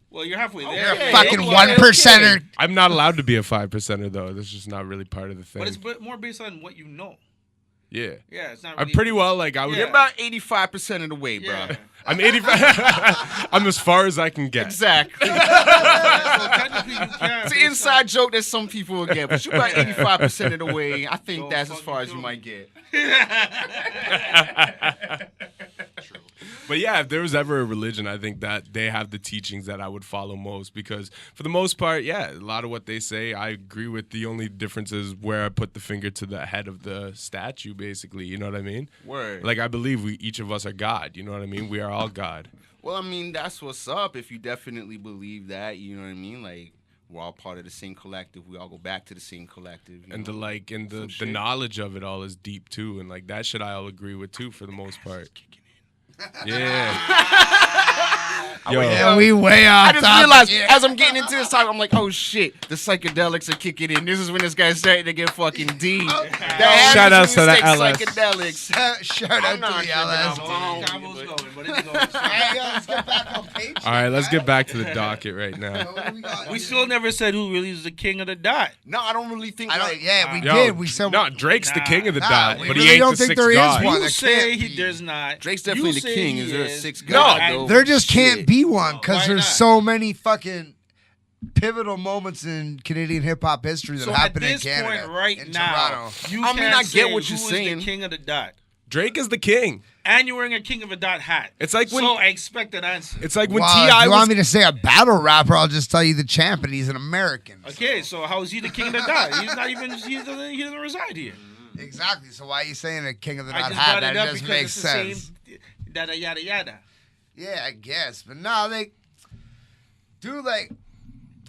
Well, you're halfway Okay. there. Hey, Fucking okay, 1%er. I'm not allowed to be a 5%er though. That's just not really part of the thing. But it's more based on what you know. Yeah. Yeah, it's not. I'm Really, pretty well like I would. Yeah. you're about 85% of the way, bro. Yeah. I'm 85. I'm as far as I can get. Exactly. So technically, you can. It's an inside joke that some people will get, but you're about 85% of the way. I think Don't that's as fucking far as do you it. might get. But yeah, if there was ever a religion, I think that they have the teachings that I would follow most because for the most part, yeah, a lot of what they say, I agree with. The only difference is where I put the finger to the head of the statue, basically. You know what I mean? Word. Like, I believe each of us are God. You know what I mean? We are all God. Well, I mean, that's what's up. If you definitely believe that, you know what I mean? Like, we're all part of the same collective. We all go back to the same collective. you And know? the shit. knowledge of it all is deep too. And like that shit I all agree with too for the most part. Yo. Yeah, we way off. I just realized as I'm getting into this topic, I'm like, oh shit, the psychedelics are kicking in. This is when this guy's starting to get fucking deep. Shout out to the LS. Psychedelics. Shout out to the LS. Hey, let's get back on page. All right, let's get back to the docket right now. We still never said who really is the king of the dot. No, I don't really think. Yeah, we Yo, did. We said no, Drake's the king of the dot, we but really he ain't don't the think sixth there is god. one. You There say can't be. there's not. Drake's definitely You the say king. he Is there a is. sixth No, god? and though? There just can't Shit. be one because Why there's not? so many fucking pivotal moments in Canadian hip hop history that So at happen in this Canada. point right in now, Toronto. you I mean, can't I get say what you're who is saying. the king of the dot. Drake is the king. And you're wearing a king of a dot hat. It's like when So I expect an answer. it's like when Well, T.I. if you was want me to say a battle rapper, I'll just tell you the champ, and he's an American. Okay, so how is he the king of the dot? He's not even. He doesn't reside here. Exactly. So why are you saying a king of the I not just hat? brought it That up just because makes it's the sense. same. Yada yada yada. Yeah, I guess. But no, dude,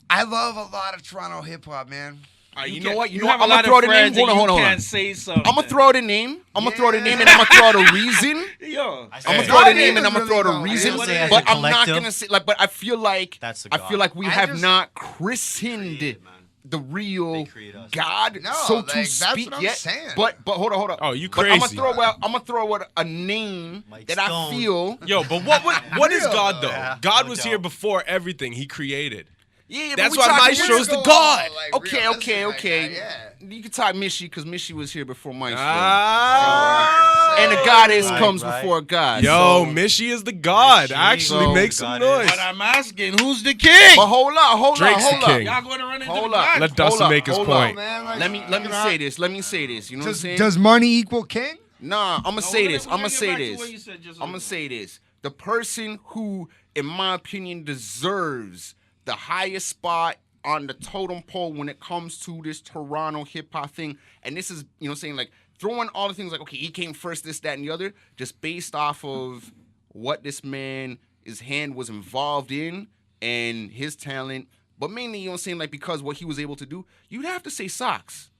I love a lot of Toronto hip hop, man. You know what? You have a I'm lot gonna throw of the name. friends and Hold you on. can't say something. I'm gonna throw the name. I'm gonna throw the name, and Yeah. I'm gonna throw the reason. Yo, I'm gonna Hey. throw the That name, and is I'm gonna throw the really reason. dope. Say as But a I'm not collective, gonna say but I feel like that's the I God. feel like we I have just- not christened Created, man. the real They create us. God, No, so to that's speak. what I'm Yet, saying. but hold on. Oh, you But I'm crazy. gonna throw out a name Mike that Stoan. I feel. Yo, but what is Real, God though? Yeah, God no was doubt. here before everything he created. Yeah, but That's we why talking Maestro's real- the God. Okay. Yeah. You can talk Mishi because Mishi was here before Maestro. Ah. And a goddess Right, comes right. before God. Yo, so- Mishi is the God. Mishi. Actually, So, make some God noise. but I'm asking, who's the king? But hold up. Drake's the king. Y'all going to run into Hold the up. God? Let Dustin Hold up, make his hold point. up. Let me say this. You know what I'm saying? Does money equal king? Nah, I'm gonna No, say we're this. gonna I'm gonna get say back to this. what you said just I'm gonna now. say this. The person who, in my opinion, deserves the highest spot on the totem pole when it comes to this Toronto hip hop thing, and this is, you know, saying like throwing all the things like, okay, he came first, this, that, and the other, just based off of what this man, his hand was involved in and his talent, but mainly, you know what I'm saying, like because what he was able to do, you'd have to say Socks.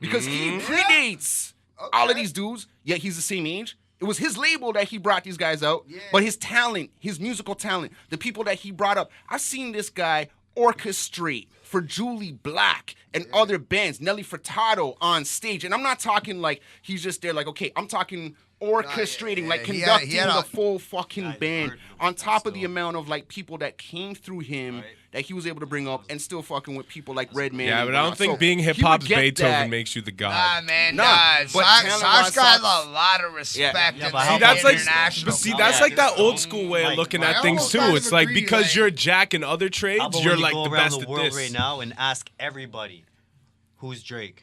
Because he predates all of these dudes, yet he's the same age. It was his label that he brought these guys out, but his talent, his musical talent, the people that he brought up. I've seen this guy orchestrate for Julie Black and other bands, Nelly Furtado on stage. And I'm not talking like he's just there like, okay, I'm talking orchestrating, like He conducting had the a- full fucking Nice band word. on top of the So- amount of like people that came through him Right. that he was able to bring up and still fucking with people like Redman. Yeah, and but I don't whatnot. think So being he hip would hop's get Beethoven that. makes you the Nah, God. man, Nah, nah. but Socks talent-wise, got a Socks- lot of respect. Yeah, in but the how That's like, international but see, Yeah, that's like that there's old so- school way of Mike, looking I at things almost too. kind of It's like agree, because like- you're Jack in other How trades, about you're when you like go the around best the at world this. right now and ask everybody, who's Drake?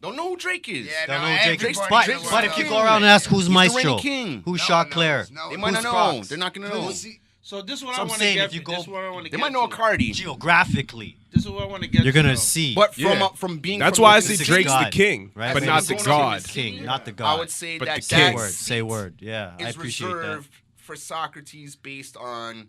Don't know who Drake is. Yeah, Don't no, know who Drake is. everybody But, knows but who if you Drake go is. around and ask who's He's the Maestro, reigning king. who's No Shot one Claire, knows. No They one might not knows. know. Crocs. They're not gonna No, know. see, So this is what So I I'm want to saying get. if you go- This is what I want to They get. might know a to. Cardi. geographically, This is what I want to get. you're to, gonna though. see. But Yeah. from being That's from why I within say the Drake's God, the king, right? but But not it's the going God. to King, not the I God. would say But that the Say king. word, say word. Yeah, I is appreciate that. reserved for Socrates based on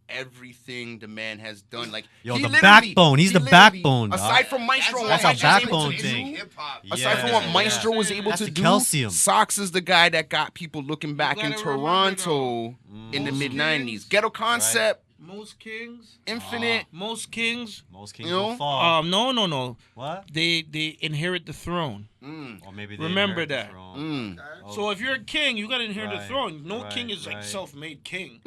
everything the man has done. Like Yo, he the literally- backbone. He's he the literally, backbone, dog. Aside from Maestro, That's what a Maestro was able backbone to thing. do, hip-hop. aside from what Maestro was able That's to the do, calcium. Sox is the guy that got people looking back in gotta remember, Toronto in the Most mid-90s. kings- Ghetto Concept, Most kings. Infinite. Most kings. Most kings You know? will fall. No. What? They inherit the throne. Or maybe they Remember inherit the that. throne. Oh, So if you're a king, you gotta inherit the Right, throne. No right, king is like right. self-made king.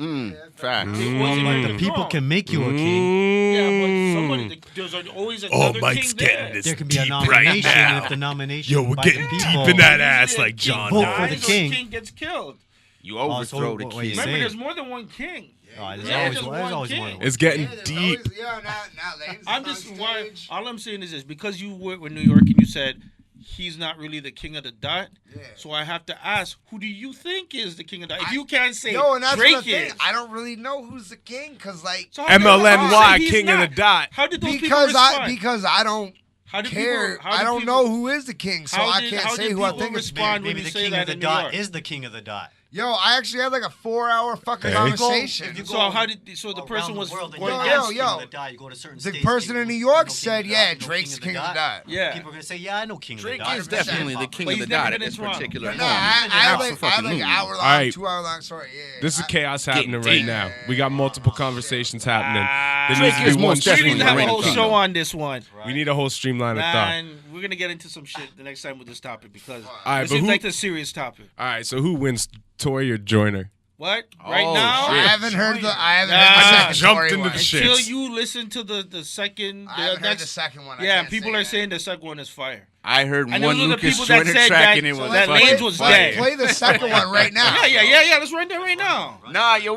Fact. They always but inherit the the people throne. can make you a king. Yeah, but somebody. There's always another king there. There can be a nomination, and if the nomination Yo, we're by getting the deep people, in that ass Usually like a king John. Vote Wall. for the dies or king. king gets killed. You Oh, overthrow so the what you king. Remember, saying? there's more than one king. Oh, there's Yeah, always just one. There's one always king. one. It's getting There's deep. always- yeah, now Lane's I'm on just stage. all I'm saying is this: because you work with New York and you said he's not really the king of the dot. Yeah. So I have to ask, who do you think is the king of the dot? If you can't say No, and that's Drake what the thing. is, I don't really know who's the king, cause like so how did MLNY, he's king of not? the dot. How did those people because respond? I don't how did care. People, how I did don't people, know who is the king, so how I did- can't how say did who I people think is. respond when Maybe you the say king that of the in New dot York? is the king of the dot. Yo, I actually had like a 4-hour fucking Hey. conversation. So the person was going against the person in New York said, "Yeah, Drake's king of the dot." Yeah. People are gonna say, "Yeah, I know king Drake of the dot." is definitely the king of the dot at this particular No, moment. I had like Absolutely. an hour long, All right. 2 hour long story. Yeah. This is chaos happening right deep. now. We got multiple conversations happening. There Drake needs to is be one most We definitely need to have a Reign of whole King. show on this one. We need a whole streamline of thought. Man, we're gonna get into some shit the next time with this topic because right, this but is who- like the serious topic. All right, so who wins, Toy or Joyner? What? Right Oh, now? I shit. haven't heard the. I haven't Nah. heard the I second just jumped story into one. the shit. Until shits. you listen to the second, I haven't heard the second one. I yeah, can't people say are that. saying the second one is fire. I heard And one those are the Lucas people that Joyner said track that- and it so was that fucking Lane's was fire. dead. Play the second one right now. Yeah. Let's run that right now. Nah, yo,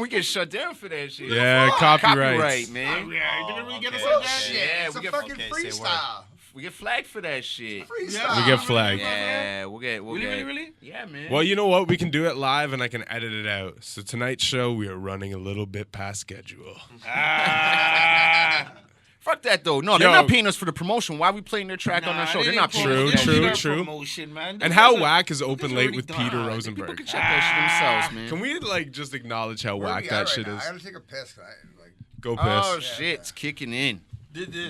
we get shut down for that shit. Yeah, copyrights. Copyright, man. Yeah, you didn't really get us okay. on that. Shit, Yeah, it's we a get- fucking okay, say freestyle. We get flagged for that shit. Freestyle. We get flagged. Yeah, we'll get. Really? Yeah, man. Well, you know what? We can do it live, and I can edit it out. So tonight's show, we are running a little bit past schedule. Fuck that though. No, they're Yo. not paying us for the promotion. Why are we playing their track on our show? They're not paying True, us for that true, shit. true. Promotion, man. And how Those are- whack is those Open are Late already with done. Peter People Rosenberg? can check that shit themselves, man. Can we like just acknowledge how Where are whack we that at shit right now? is? I gotta take a piss. 'Cause I, like, Go piss. Oh shit, it's kicking in.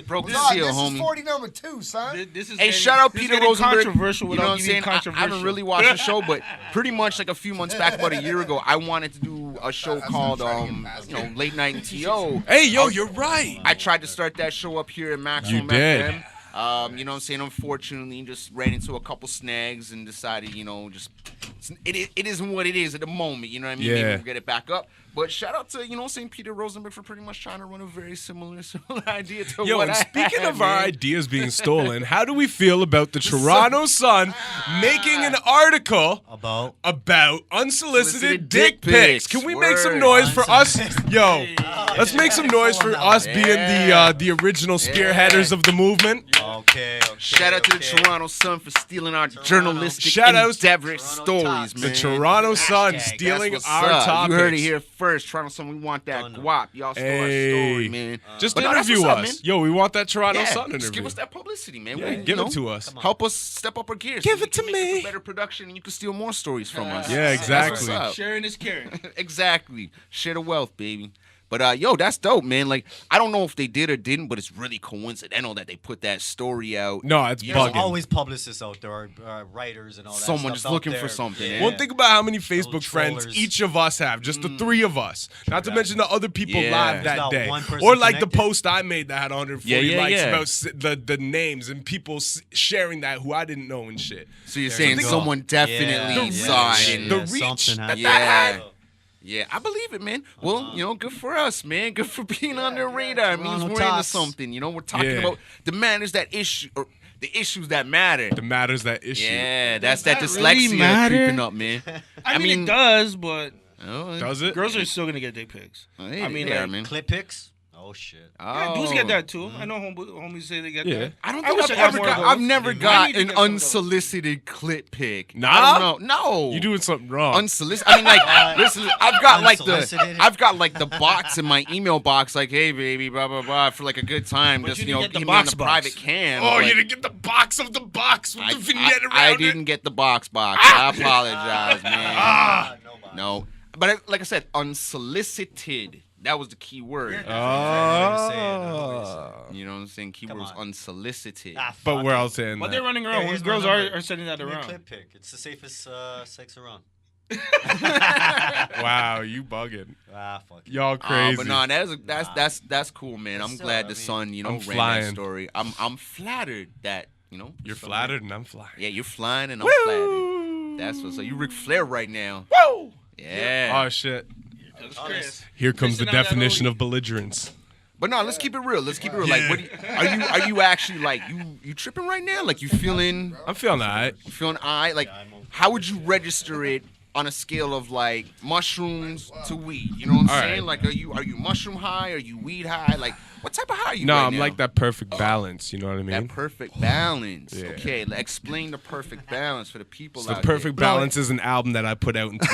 Broke the Dog, seal, this homie. is 40 number 2, son. This is Hey, getting- shout out this is Peter getting Rosenberg. Controversial You know what I'm saying? I controversial. haven't really watched the show, but pretty much like a few months back, about a year ago, I wanted to do a show That's called what I'm trying to get past. Late Night in TO. Hey, yo, you're right. I tried to start that show up here at Maximum You did. FM. You know what I'm saying? Unfortunately, just ran into a couple snags and decided, it isn't what it is at the moment. You know what I mean? Yeah. Maybe we'll get it back up. But shout out to, St. Peter Rosenberg for pretty much trying to run a very similar idea to Yo, what and I speaking had, of our man. ideas being stolen, how do we feel about the Toronto Sun making an article About about unsolicited Solicited dick dick pics? pics. Can we make some Word. noise for us? Yo, let's make some noise for us being the original spearheaders of the movement. okay. Shout out to the Toronto Sun for stealing our journalistic Shout outs to endeavor stories, Toronto man. The Toronto Sun Hashtag, stealing That's our what's up. topics. You heard it here first. Toronto Sun, we want that Done. guap. Y'all stole our Hey. story, man. Just But no, that's interview what's us. up, man. Yo, we want that Toronto Yeah, Sun just interview. give us that publicity, man. Yeah, We, give you it to us. Help us step up our gear. Give so it to we can make me. a better production, and you can steal more stories from us. Yeah, That's exactly. what's up. Sharing is caring. Exactly. Share the wealth, baby. But yo, that's dope, man. Like, I don't know if they did or didn't, but it's really coincidental that they put that story out. No, it's There's bugging. always publicists out there, writers and all that. Someone stuff just out looking there. for something, Yeah. eh? Well, think about how many Facebook Little friends trollers. each of us have, just the three of us. Not to mention the other people Yeah. live that There's not day. one person Or like the connected. post I made that had 140 Yeah, likes yeah. about the names and people sharing that who I didn't know and shit. So you're There saying you go. someone definitely Yeah, saw it. yeah, and- The yeah, reach something that happened. Yeah. Yeah, I believe it, man. Well, good for us, man. Good for being on the radar. It means Toronto we're into Talks. something. We're talking Yeah. about the matters that issue, or the issues that matter. The matters that issue. Yeah, that's that Does that really dyslexia matter? creeping up, man. I mean, it does, but Oh, Does it? girls are still gonna get dick pics. hey, I mean, they are, like, man. Clip pics? Oh shit. Yeah, Oh. dudes get that too. I know homies say they get Yeah. that. I don't I think wish I've I got ever more of got. those. I've never I need got to an get some of those. unsolicited clip pic. Nah? I don't know. No, You doing something wrong. unsolicited. I mean, like, listen, I've got Unsolicited? I've got like the box in my email box, like, hey, baby, blah blah blah, for like a good time. But Just you didn't get the email box the box. private cam. oh, but you didn't get the box of the box with the vignette around I it? didn't get the box. I apologize, man. No, but like I said, unsolicited. That was the key word. Oh. You know what I'm saying? Keyword was on. unsolicited. But we're all saying But that. they're running around. Here's Girls my number. are sending that Give me a around. clip pic. It's the safest sex around. Wow, you bugging. Fuck it. Y'all crazy. But no, that's cool, man. I'm Still, glad I the mean, Sun, I'm ran flying. that story. I'm flattered that You're flattered and I'm flying. Yeah, you're flying and I'm flattered. That's what. So you Ric Flair right now. Whoa! Yeah. Oh shit. That's Chris. Here comes the Listen out that definition old- of belligerence. But no, let's keep it real. Let's keep it real. Yeah. Like, are you actually like you tripping right now? Like you feeling I'm feeling alright. alright? Like, how would you register it on a scale of like mushrooms to weed? You know what I'm All saying? right. Like, are you mushroom high? Are you weed high? Like, what type of high are you? No, right I'm now? like that perfect balance. You know what I mean? That perfect balance. Yeah. Okay, explain the perfect balance for the people So out the perfect there. balance is an album that I put out in 2015.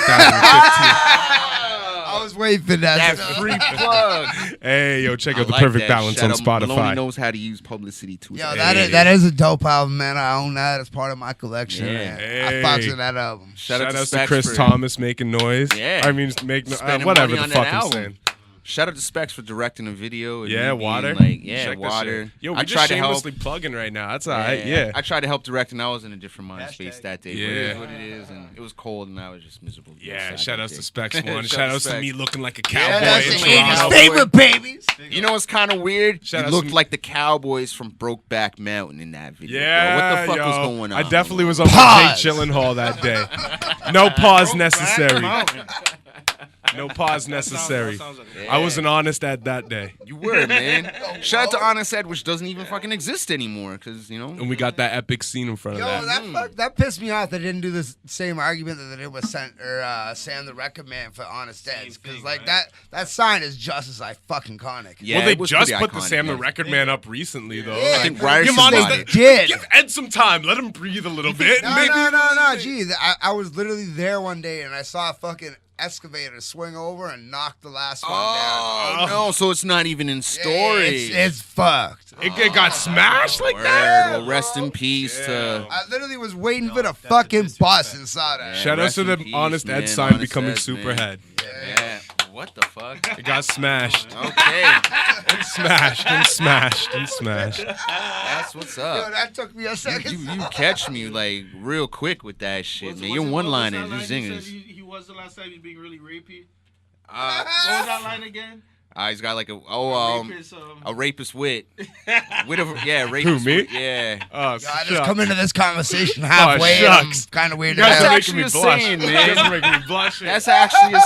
I was waiting for That that. free plug. Hey, yo, check I out The like Perfect that. Balance Shout on out Maloney Spotify. knows how to use publicity too. Yo, that is a dope album, man. I own that as part of my collection. Yeah. Man. Hey. I fucks with that album. Shout out Shout out to Specs Chris for- Thomas making noise. Yeah. I mean, Spending whatever money the on fuck that I'm album. saying. Shout out to Specs for directing a video. And Yeah, me being Water. Like, yeah, Check that Water. shit. Yo, we I just tried to help. shamelessly plugging right now. That's all right. Yeah. I tried to help direct, and I was in a different mind space Hashtag. that day. Yeah. But it is what it is, and it was cold, and I was just miserable. Yeah, Sad shout that outs day. to Specs one. Shout Shout out outs to Specs. me looking like a Yeah, cowboy That's in the Toronto. 80s Toronto. favorite, babies. You know what's kind of weird? Shout You out looked some- like the Cowboys from Brokeback Mountain in that video. Yeah, bro. What the fuck yo, was going on? I definitely was on Pause. Jake Gyllenhaal that day. No pause necessary. No pause necessary. Sounds like Yeah. I wasn't honest at that day. You were, man. Shout out to Honest Ed, which doesn't even fucking exist anymore, because, you know. And we got that epic scene in front of Yo, that. that pissed me off. They didn't do the same argument that they did with Sam the Record Man for Honest Ed's, because like that sign is just as fucking iconic. Yeah, Well, they it was just pretty put the iconic, Sam the yeah. Record Man up recently, though. Yeah, I think but Ryerson give Honest bought Ed- it. did. Give Ed some time. Let him breathe a little bit. No, Maybe no. Gee, I was literally there one day and I saw a fucking excavator swing over and knock the last one down. Oh, no, so it's not even in Yeah, story. it's fucked. it got smashed like Word. that. Well, rest in peace to... I literally was waiting for the fucking bus and saw that. Shout out Rest to in the peace, Honest man. Ed sign Honest becoming Ed, Superhead. Yeah. What the fuck? It got smashed. Okay. And smashed and smashed and smashed. That's what's Yo, up. that took me a second. You catch me, like, real quick with that shit, man. Your one-liners, your zingers. He was the last time he was being really rapey. Uh, What was that line again? he's got like a Rapist, a rapist wit. Rapist me? wit, yeah. Oh, Yo, I just shucks. come into this conversation halfway. shucks. Kind of weird. You guys That's are actually making me a blush. saying, You man. guys are making me blush. That's actually a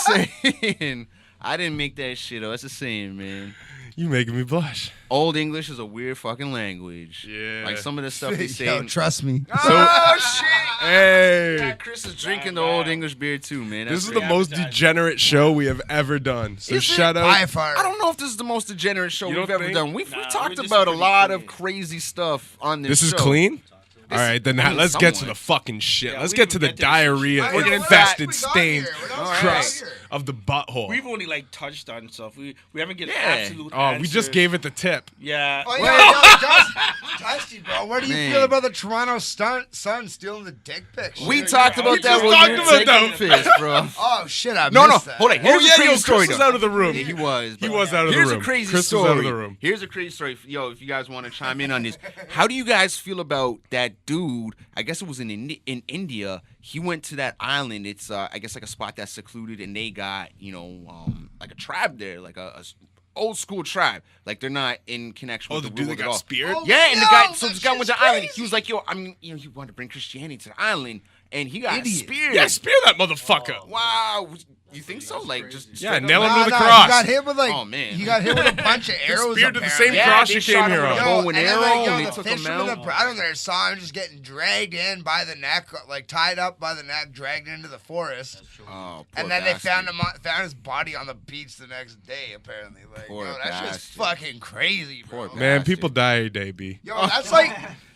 saying. I didn't make that shit up. That's a saying, man. You making me blush. Old English is a weird fucking language. Yeah. Like some of the stuff they say. Yo, trust me. Oh, shit. Hey, Yeah, Chris is drinking the Old English beer too, man. this That's is the great. most degenerate show we have ever done. So Is it? shout out. By far. I don't know if this is the most degenerate show You we've don't ever think? done. We've Nah, talked we're just about a pretty lot clean. of crazy stuff on this This is show. clean. All right, then I mean, let's get to somewhat. the fucking shit. Yeah, Let's we get to even the get to the shit. diarrhea We're getting infested we got stained here. We're not All crust here. of the butthole. We've only like touched on stuff. We haven't given Yeah. absolute. Oh, we just answers. gave it the tip. Yeah. Oh, yeah, Dusty, bro. What do you Man. feel about the Toronto Sun stealing the dick pics? We talked about We that just when talked we were about taking that. piss, bro. Oh, shit, I No, missed that. hold on. Oh Here's a yeah, crazy yo, story. Chris was though. out of the room. Yeah, he was. He bro. was out of the Here's room. a crazy Chris story. was out of the room. Here's a crazy story. Yo, if you guys want to chime in on this, how do you guys feel about that dude? I guess it was in India. He went to that island. It's I guess like a spot that's secluded, and they got like a tribe there, like a old school tribe. Like they're not in connection Oh, with the the dude real that world got at all. speared. Oh, Yeah, and the yo, guy. So that this guy went to shit's the island. crazy. He was like, "Yo, he wanted to bring Christianity to the island, and he got Idiot. speared." Yeah, spear that motherfucker. Wow, you think so? Like just Yeah, straight up nail him like- to the He cross. got hit with Oh, man. he got hit with a bunch of arrows. speared to the apparently. same Yeah, cross they you shot came him here with a on. bow and and then, arrow, like, and they the took him fisherman out. that brought him there saw him just getting dragged in by the neck, like tied up by the neck, dragged into the forest. Oh, poor And then they bastard. found his body on the beach the next day. Apparently, like, Poor yo, that's just bastard. fucking crazy, bro. Poor Man, bastard. people die every day, B. Yo, that's like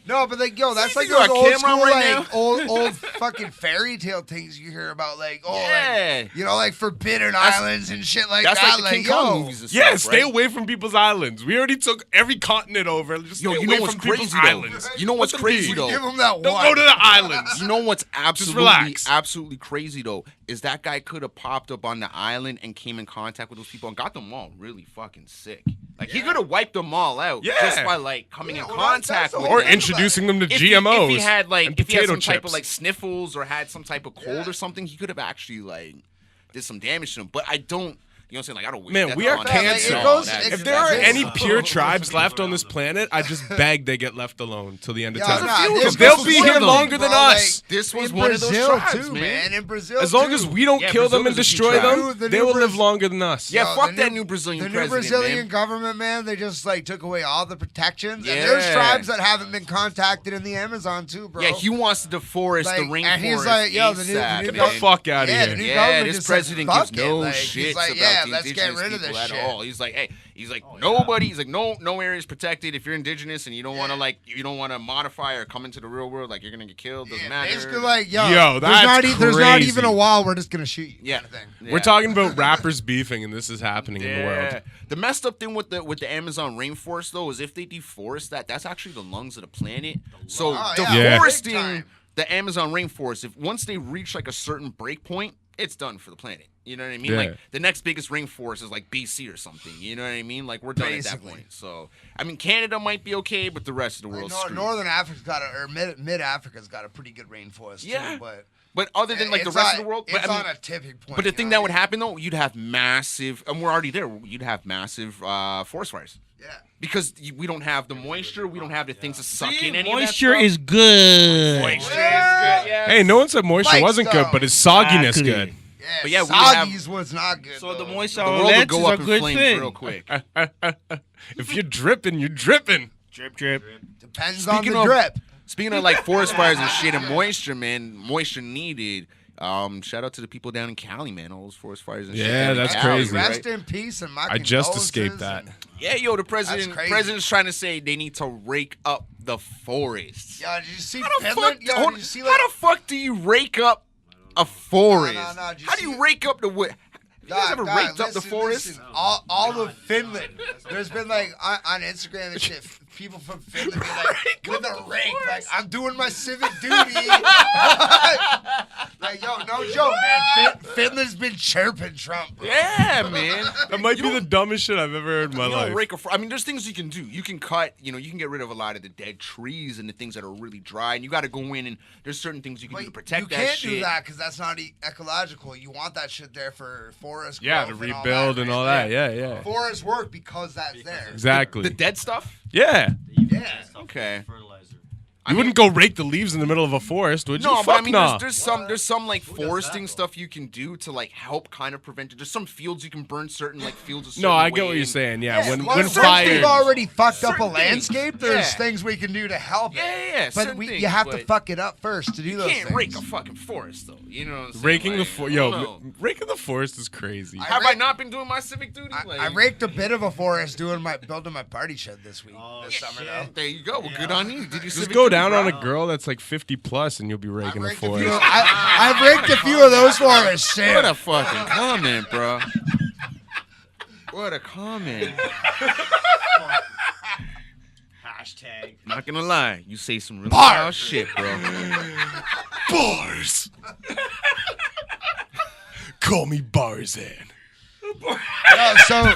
no, but like yo, that's You like think those you're on old camera school right like old fucking fairy tale things you hear about, like Yeah. like, you know, like forbidden That's- islands and shit like That's that. like the King Kong yo, movies and Yeah, stuff, stay right? away from people's islands. We already took every continent over. Just Yo, stay you away know what's from people's crazy though? islands. You know what's Let them crazy be. though? give them that Don't one. go to the islands. You know what's absolutely relax. absolutely crazy though is that guy could have popped up on the island and came in contact with those people and got them all really fucking sick. Like he could have wiped them all out Yeah. just by like coming in well, contact that's the with whole Or them. thing. introducing them to If GMOs. he had like and if he had potato some type chips. of like sniffles or had some type of cold or something, he could have actually like did some damage to him. But I don't. You know what I'm saying? Like I don't. wish Man, death we are on cancer. him. It goes- That's- If there are That's- any pure tribes left on this planet, I just beg they get left alone till the end of Yeah, time. nah, few of this them. They'll was be one here of them, longer than bro, us. This was in one of Brazil those tribes, too, man. In Brazil, As long too. as we don't Yeah, kill them and Brazil is a destroy key tribe. them, The they new will live Braz- longer than us. Yeah, Yo, fuck the that new- new Brazilian The new president, Brazilian man. government, man, they just like took away all the protections. Yeah. And there's tribes that haven't been contacted in the Amazon too, bro. Yeah, he wants to deforest like, the rainforest and he's like, yo, the new ASAP, Get man. the fuck out of Yeah, here. the new Yeah, government this just president said, gives "Fuck it." no Like, shits he's like, about yeah, the let's get indigenous rid of people this at shit. all. He's like, hey, nobody. He's like, no area is protected. If you're indigenous and you don't want to you don't want to modify or come into the real world, like you're gonna get killed. Doesn't matter. Basically, like, Yo, there's not crazy. even a wall. We're just gonna shoot you. Yeah. Kind of thing. We're talking about rappers beefing, and this is happening in the world. The messed up thing with the Amazon rainforest though is if they deforest that's actually the lungs of the planet. So deforesting Big time. the Amazon rainforest, if once they reach like a certain break point, it's done for the planet. You know what I mean? Yeah. Like the next biggest rainforest is like BC or something. You know what I mean? Like we're done at that point. So I mean, Canada might be okay, but the rest of the world's screwed. Northern Africa's got mid Africa's got a pretty good rainforest too, But other than like the it's rest on- of the world, it's but, I mean, on a tipping point. but the you thing know that what would I mean? happen though, you'd have massive, and we're already there. You'd have massive forest fires. Yeah. Because we don't have the moisture, we don't have the things to suck in any moisture of that is good. Moisture is good, yeah. Hey, no one said moisture Spikes, wasn't good, though. but is sogginess Exactly. good? Yeah, But yeah, we Soggy's was not good. So the though. moisture The world will outlets go is a up in good flames thing. real quick. If you're dripping, you're dripping. Drip, drip. Depends Speaking on the of- drip. Speaking of like forest fires and shit and moisture, man, moisture needed. Shout out to the people down in Cali, man. All those forest fires and shit. Yeah, down in that's Cali, crazy. right? Rest in peace and my I just condolences escaped that. and- Yeah, yo, the crazy. president's trying to say they need to rake up the forests. Yo, did you see How the Finland? fuck? Yo, hold- did you see how the fuck do you rake up a forest? No. How Did do you you see- rake up the wood? You guys ever raked up the forest? Listen, all of Finland. There's been like on Instagram and shit, people from Finland be like with a rake, like I'm doing my civic duty. Like yo, no joke, man. Finland's been chirping Trump, bro. Yeah, man. That might be the dumbest shit I've ever heard in my You don't life. rake I mean, there's things you can do. You can cut, you know, you can get rid of a lot of the dead trees and the things that are really dry. And you got to go in and there's certain things you can do to protect you that can't shit. do that because that's not ecological. You want that shit there for forest Yeah, growth to and all rebuild that, and right? all that. Yeah. Forest work because that's there. Exactly. The dead stuff? Yeah. Yeah. Okay. Fertilizer. You wouldn't go rake the leaves in the middle of a forest, would you? No, Fuck but I mean, nah. there's some like foresting stuff you can do to like help kind of prevent it. There's some fields you can burn certain like fields. A No, I certain get way what you're and- saying. Yeah, when Once fire. we've already fucked up a Certain things. landscape, there's Yeah. things we can do to help it. Yeah, But certain things, you have to but fuck it up first to do You those can't things. rake a fucking forest though. You know what I'm saying? Raking the Like, I don't know. raking the forest is crazy. Have I not been doing my civic duty? I raked a bit of a forest building my party shed this week, Oh, this summer shit. though. There you go. Well, good on you. Did you Just civic go duty, down bro? on a girl that's like 50 plus, and you'll be raking a Raked a few- forest. I've raked a few of those forests. What Shit. a fucking comment, bro. What a comment. Hashtag. Not gonna lie, you say some really Bars. wild shit, bro. Bars. Call me Barzan. So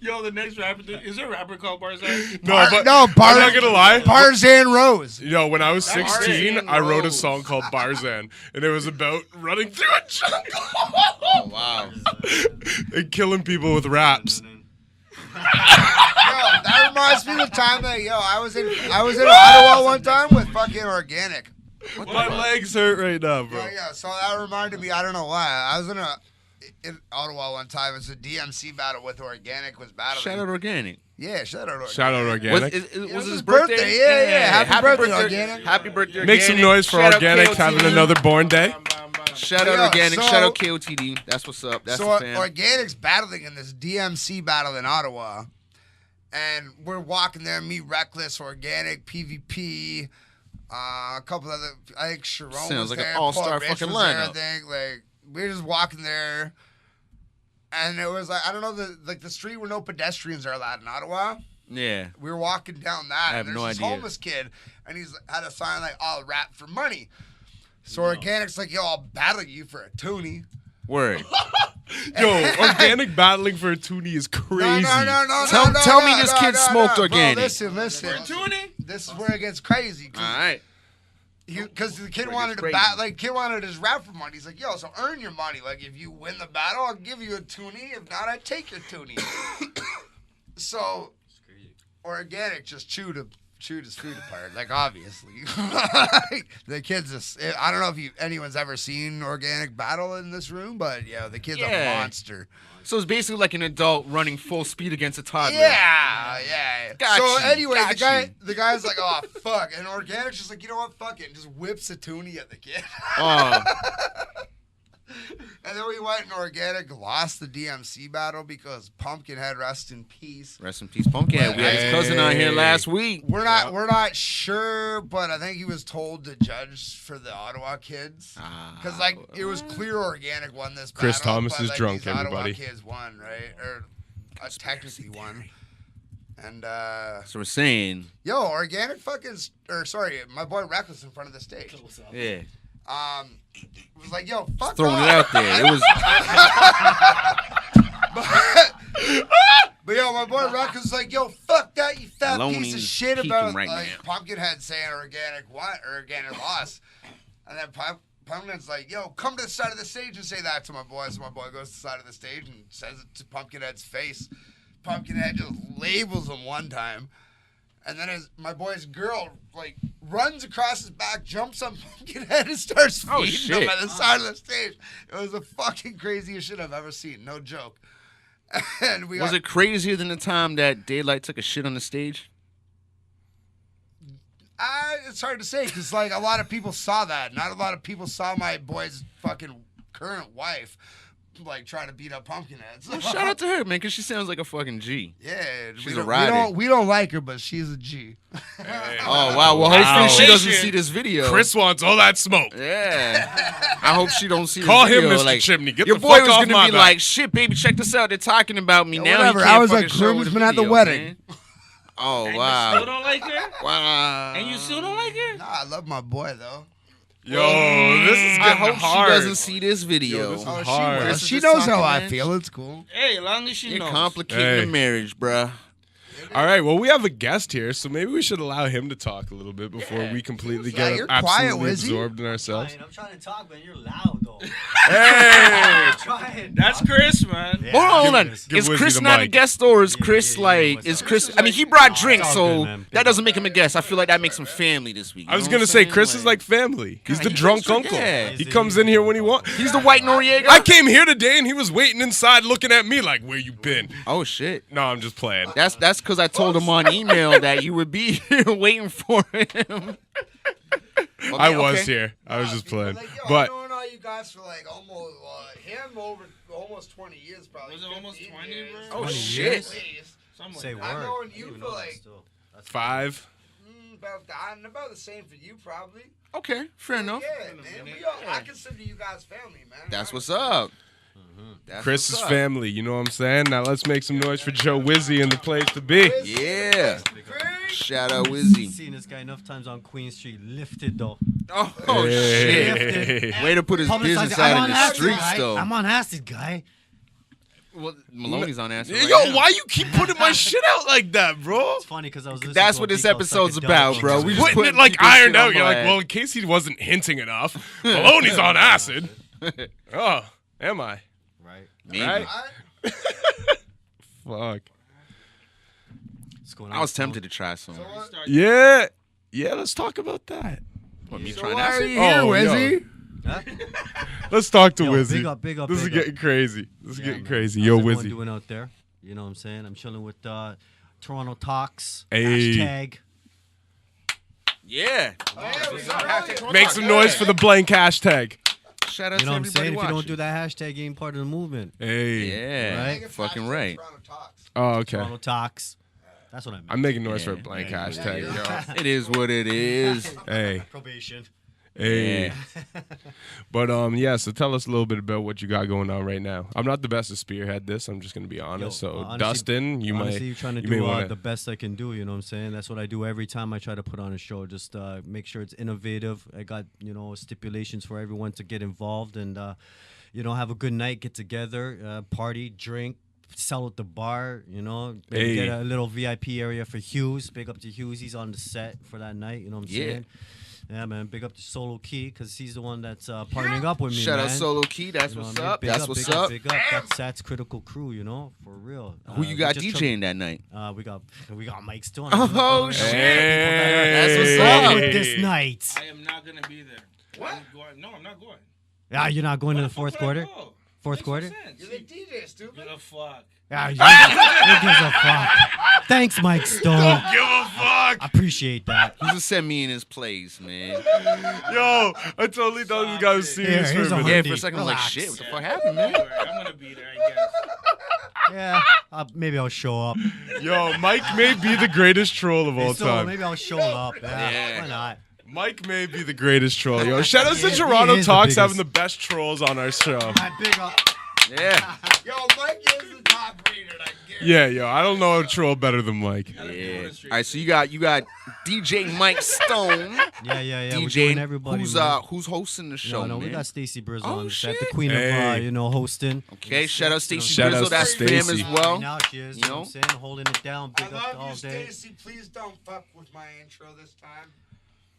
Yo, the next rapper, is there a rapper called Barzan? No, but no, I'm not gonna lie. Tarzan Rose. You know, when I was 16, Barzan I wrote a Rose. song called Barzan, and it was about running through a jungle Oh, wow. and killing people with raps. Yo, that reminds me of the time that I was in Ottawa one time with fucking Organic. My legs hurt right now, bro. Yeah. So that reminded me. I don't know why. I was in Ottawa one time. It's a DMC battle with Organic was battling. Shout out Organic. Yeah, shout out Organic. Shout out Organic. Was his his birthday? birthday. Yeah. Happy birthday, Organic. Happy birthday, Organic. Make some noise for Shout out Organic KOTD. having another born day. Shout out Yeah, Organic. so- Shout out KOTD. That's what's up. That's So the fan. Organic's battling in this DMC battle in Ottawa, and we're walking there. Me, Reckless, Organic, PvP, a couple other. I think Sharon Sounds was like an there. all-star Paul Rich fucking was there, lineup. I think like we were just walking there, and it was like I don't know the street where no pedestrians are allowed in Ottawa. Yeah. We were walking down that, I have and no there's this idea. homeless kid, and he's had a sign like, "I'll rap for money." So Organic's like, "Yo, I'll battle you for a toonie." Word. Yo, Organic battling for a toonie is crazy. No. Tell me this kid smoked Organic. Bro, listen. Tuning? This is where it gets crazy. All right. Because the kid Where it wanted gets to crazy. bat, like kid wanted his rap for money. He's like, "Yo, so earn your money. Like if you win the battle, I'll give you a toonie. If not, I take your toonie." So Organic just chewed his food apart, like obviously. The kid's just, I don't know if anyone's ever seen Organic battle in this room, but yeah, the kid's Yeah. a monster. So it's basically like an adult running full speed against a toddler. Yeah. Got So you, anyway, got the guy's like, "Oh fuck," and Organic's just like, "You know what? Fuck it," and just whips a toonie at the kid. Oh. And And then we went in organic, lost the DMC battle because Pumpkinhead, rest in peace. Rest in peace, Pumpkinhead. We had his cousin on here last week. We're not sure, but I think he was told to judge for the Ottawa kids because it was clear organic won this. Chris battle, Thomas but, is drunk. Ottawa Everybody. kids won, right? Or technically won. And So we're saying, yo, organic my boy Reckless in front of the stage. yeah, Was like, yo, fuck throwing off. it out there. It was. But yo, my boy Reckless was like, yo, fuck that, you fat piece of Maloney's shit peaking about right like now. Pumpkinhead saying organic what or organic loss. And then Pumpkinhead's like, yo, come to the side of the stage and say that to my boy. So my boy goes to the side of the stage and says it to Pumpkinhead's face. Pumpkinhead just labels him one time. And then my boy's girl, like, runs across his back, jumps on Pumpkinhead, and starts feeding him at the side of the stage. It was the fucking craziest shit I've ever seen. No joke. And Was it crazier than the time that Daylight took a shit on the stage? It's hard to say, because, like, a lot of people saw that. Not a lot of people saw my boy's fucking current wife, like, trying to beat up Pumpkinhead. So, Well, shout out to her, man, because she sounds like a fucking G. yeah. She's a rider. We don't like her, but she's a G. Oh, wow. Well, hopefully she doesn't see this video. Chris wants all that smoke. Yeah. I hope she don't see Call this him, video. Mr. Like, Chimney. Get your the boy fuck was off gonna my be back. like, shit, baby, check this out. They're talking about me now. whatever. He can't I was fucking like show with groomsman at the videos, wedding. man. Oh, And you wow. still don't like her? Wow. And you still don't like her? Nah, I love my boy, though. Yo, this is I getting hope hard. she doesn't see this video. Yo, this is Oh, hard. she will. Chris She is knows just how talking, I man. feel. It's cool. Hey, as long as she You're knows. complicating Hey. the marriage, bruh. All right, well, we have a guest here, so maybe we should allow him to talk a little bit before we completely Yeah, get you're quiet, absolutely Wizzy. absorbed in ourselves. I'm trying to talk, man. You're loud, though. Hey! Trying. That's Chris, man. Yeah. Hold on. give Is Wizzy Chris the not a mic. guest, or is Yeah, Chris yeah, like? what's Is up? Chris? I mean, he brought drinks, it's all so good, man. that doesn't make him a guest. I feel like that makes him family this week. I was going to say, Chris is like family. He's the drunk uncle. Yeah. He comes in here when he wants. He's the white Noriega. I came here today and he was waiting inside looking at me like, where you been? Oh shit. No, I'm just playing. That's because I told him on email that you would be here waiting for him. I was here. I was just playing. Like, yo, But I've known all you guys for like almost 20 years, probably. Was it almost 15 20, years. bro? Oh 20 shit. years? At least. Something Say like word. that. I've known I you didn't for know that like still. That's 5. about the same for you, probably. Okay, fair enough. Yeah, man. I consider you guys family, man. That's what's up. That's Chris what's is up. family. You know what I'm saying? Now let's make some noise for Joe Wizzy in the place to be. Yeah. Chris. Shout out Wizzy. Seen this guy enough times on Queen Street. Lifted, though. Oh shit. Hey. Way to put his business out in the streets, though. I'm on acid, guy. Well, Maloney's on acid. Yo, right now. why you keep putting my shit out like that, bro? It's funny because I was listening That's to what a this beat, I was episode's like a about, dog. bro. We just Putting putting it like people's ironed shit out. on You're like, blast. well, in case he wasn't hinting enough, Maloney's on acid. Oh, am I? Right. Maybe. Right? I- Fuck. What's going on? I was tempted to try some. Start- Yeah. Yeah, let's talk about that. What, me So trying why are acid? you here, Oh, Wizzy? Huh? Let's talk to Yo, Wizzy. big up, This is big up. getting crazy. This is Yeah, getting man. crazy. How's Yo, everyone Wizzy. doing out there? You know what I'm saying? I'm chilling with Turono Talks. Hey. Hashtag. Yeah. Make some noise for the blank hashtag. Shout out You know to what I'm everybody saying? If you watching. don't do that hashtag, you ain't part of the movement. Hey. Yeah. Right? Fucking right. Oh, okay. Turono Talks. That's what I meant. I'm making noise for a Yeah. blank Yeah. hashtag, yo. It is what it is. Hey. Probation. Hey. Yeah. But yeah, so tell us a little bit about what you got going on right now. I'm not the best to spearhead this. I'm just gonna be honest. Yo, So honestly- Dustin, you Honestly, might you're trying to you may do wanna- the best I can do. You know what I'm saying? That's what I do every time I try to put on a show. Just make sure it's innovative. I got stipulations for everyone to get involved and have a good night, get together, party, drink. Sell at the bar, maybe Hey. get a little VIP area for Hughes. Big up to Hughes, he's on the set for that night. You know what I'm Yeah. saying? Yeah, man. Big up to Solo Key because he's the one that's partnering up with me. Shout out man. Solo Key. That's You know what's what I mean? up. Big That's what's big up. Big up. That's Critical Crew, for real. Who you we got just DJing that night? we got Mike Stoan. Oh, shit. Hey. That's what's Wrong up. with this night. I am not gonna be there. What? No, I'm not going. Yeah, you're not going to the Why fourth would I quarter. go? Fourth quarter? You're the DJ, stupid. Give a fuck. Yeah, who gives a fuck? Thanks, Mike Stone. Don't give a fuck. I appreciate that. Who's to send me in his place, man? Yo, I totally thought this guy was serious Here's for a a minute. Yeah, for a second, I'm like, Relax. shit, what the fuck happened, man? I'm gonna be there, I guess. Yeah, maybe I'll show up. Yo, Mike may be the greatest troll of all So time. maybe I'll show up. Yeah, Yeah. why not? Mike may be the greatest troll. Yo, shout out to He Toronto is the Talks biggest. having the best trolls on our show. My big up. Yeah. Yo, Mike is the top rated. I guarantee. Yeah, yo, I don't know a troll better than Mike. Yeah. All right, so you got DJ Mike Stone. Yeah. We're DJ, doing everybody. man. who's hosting the show, No, man? we got Stacey Brizzle Oh, on set, shit. the queen Hey. of hosting. Okay, shout out Stacey Shout out Brizzle, that's to fam Stacey. as well. Right now she is, you know what I'm saying, holding it down, I big up love all you, day. Stacey. Please don't fuck with my intro this time.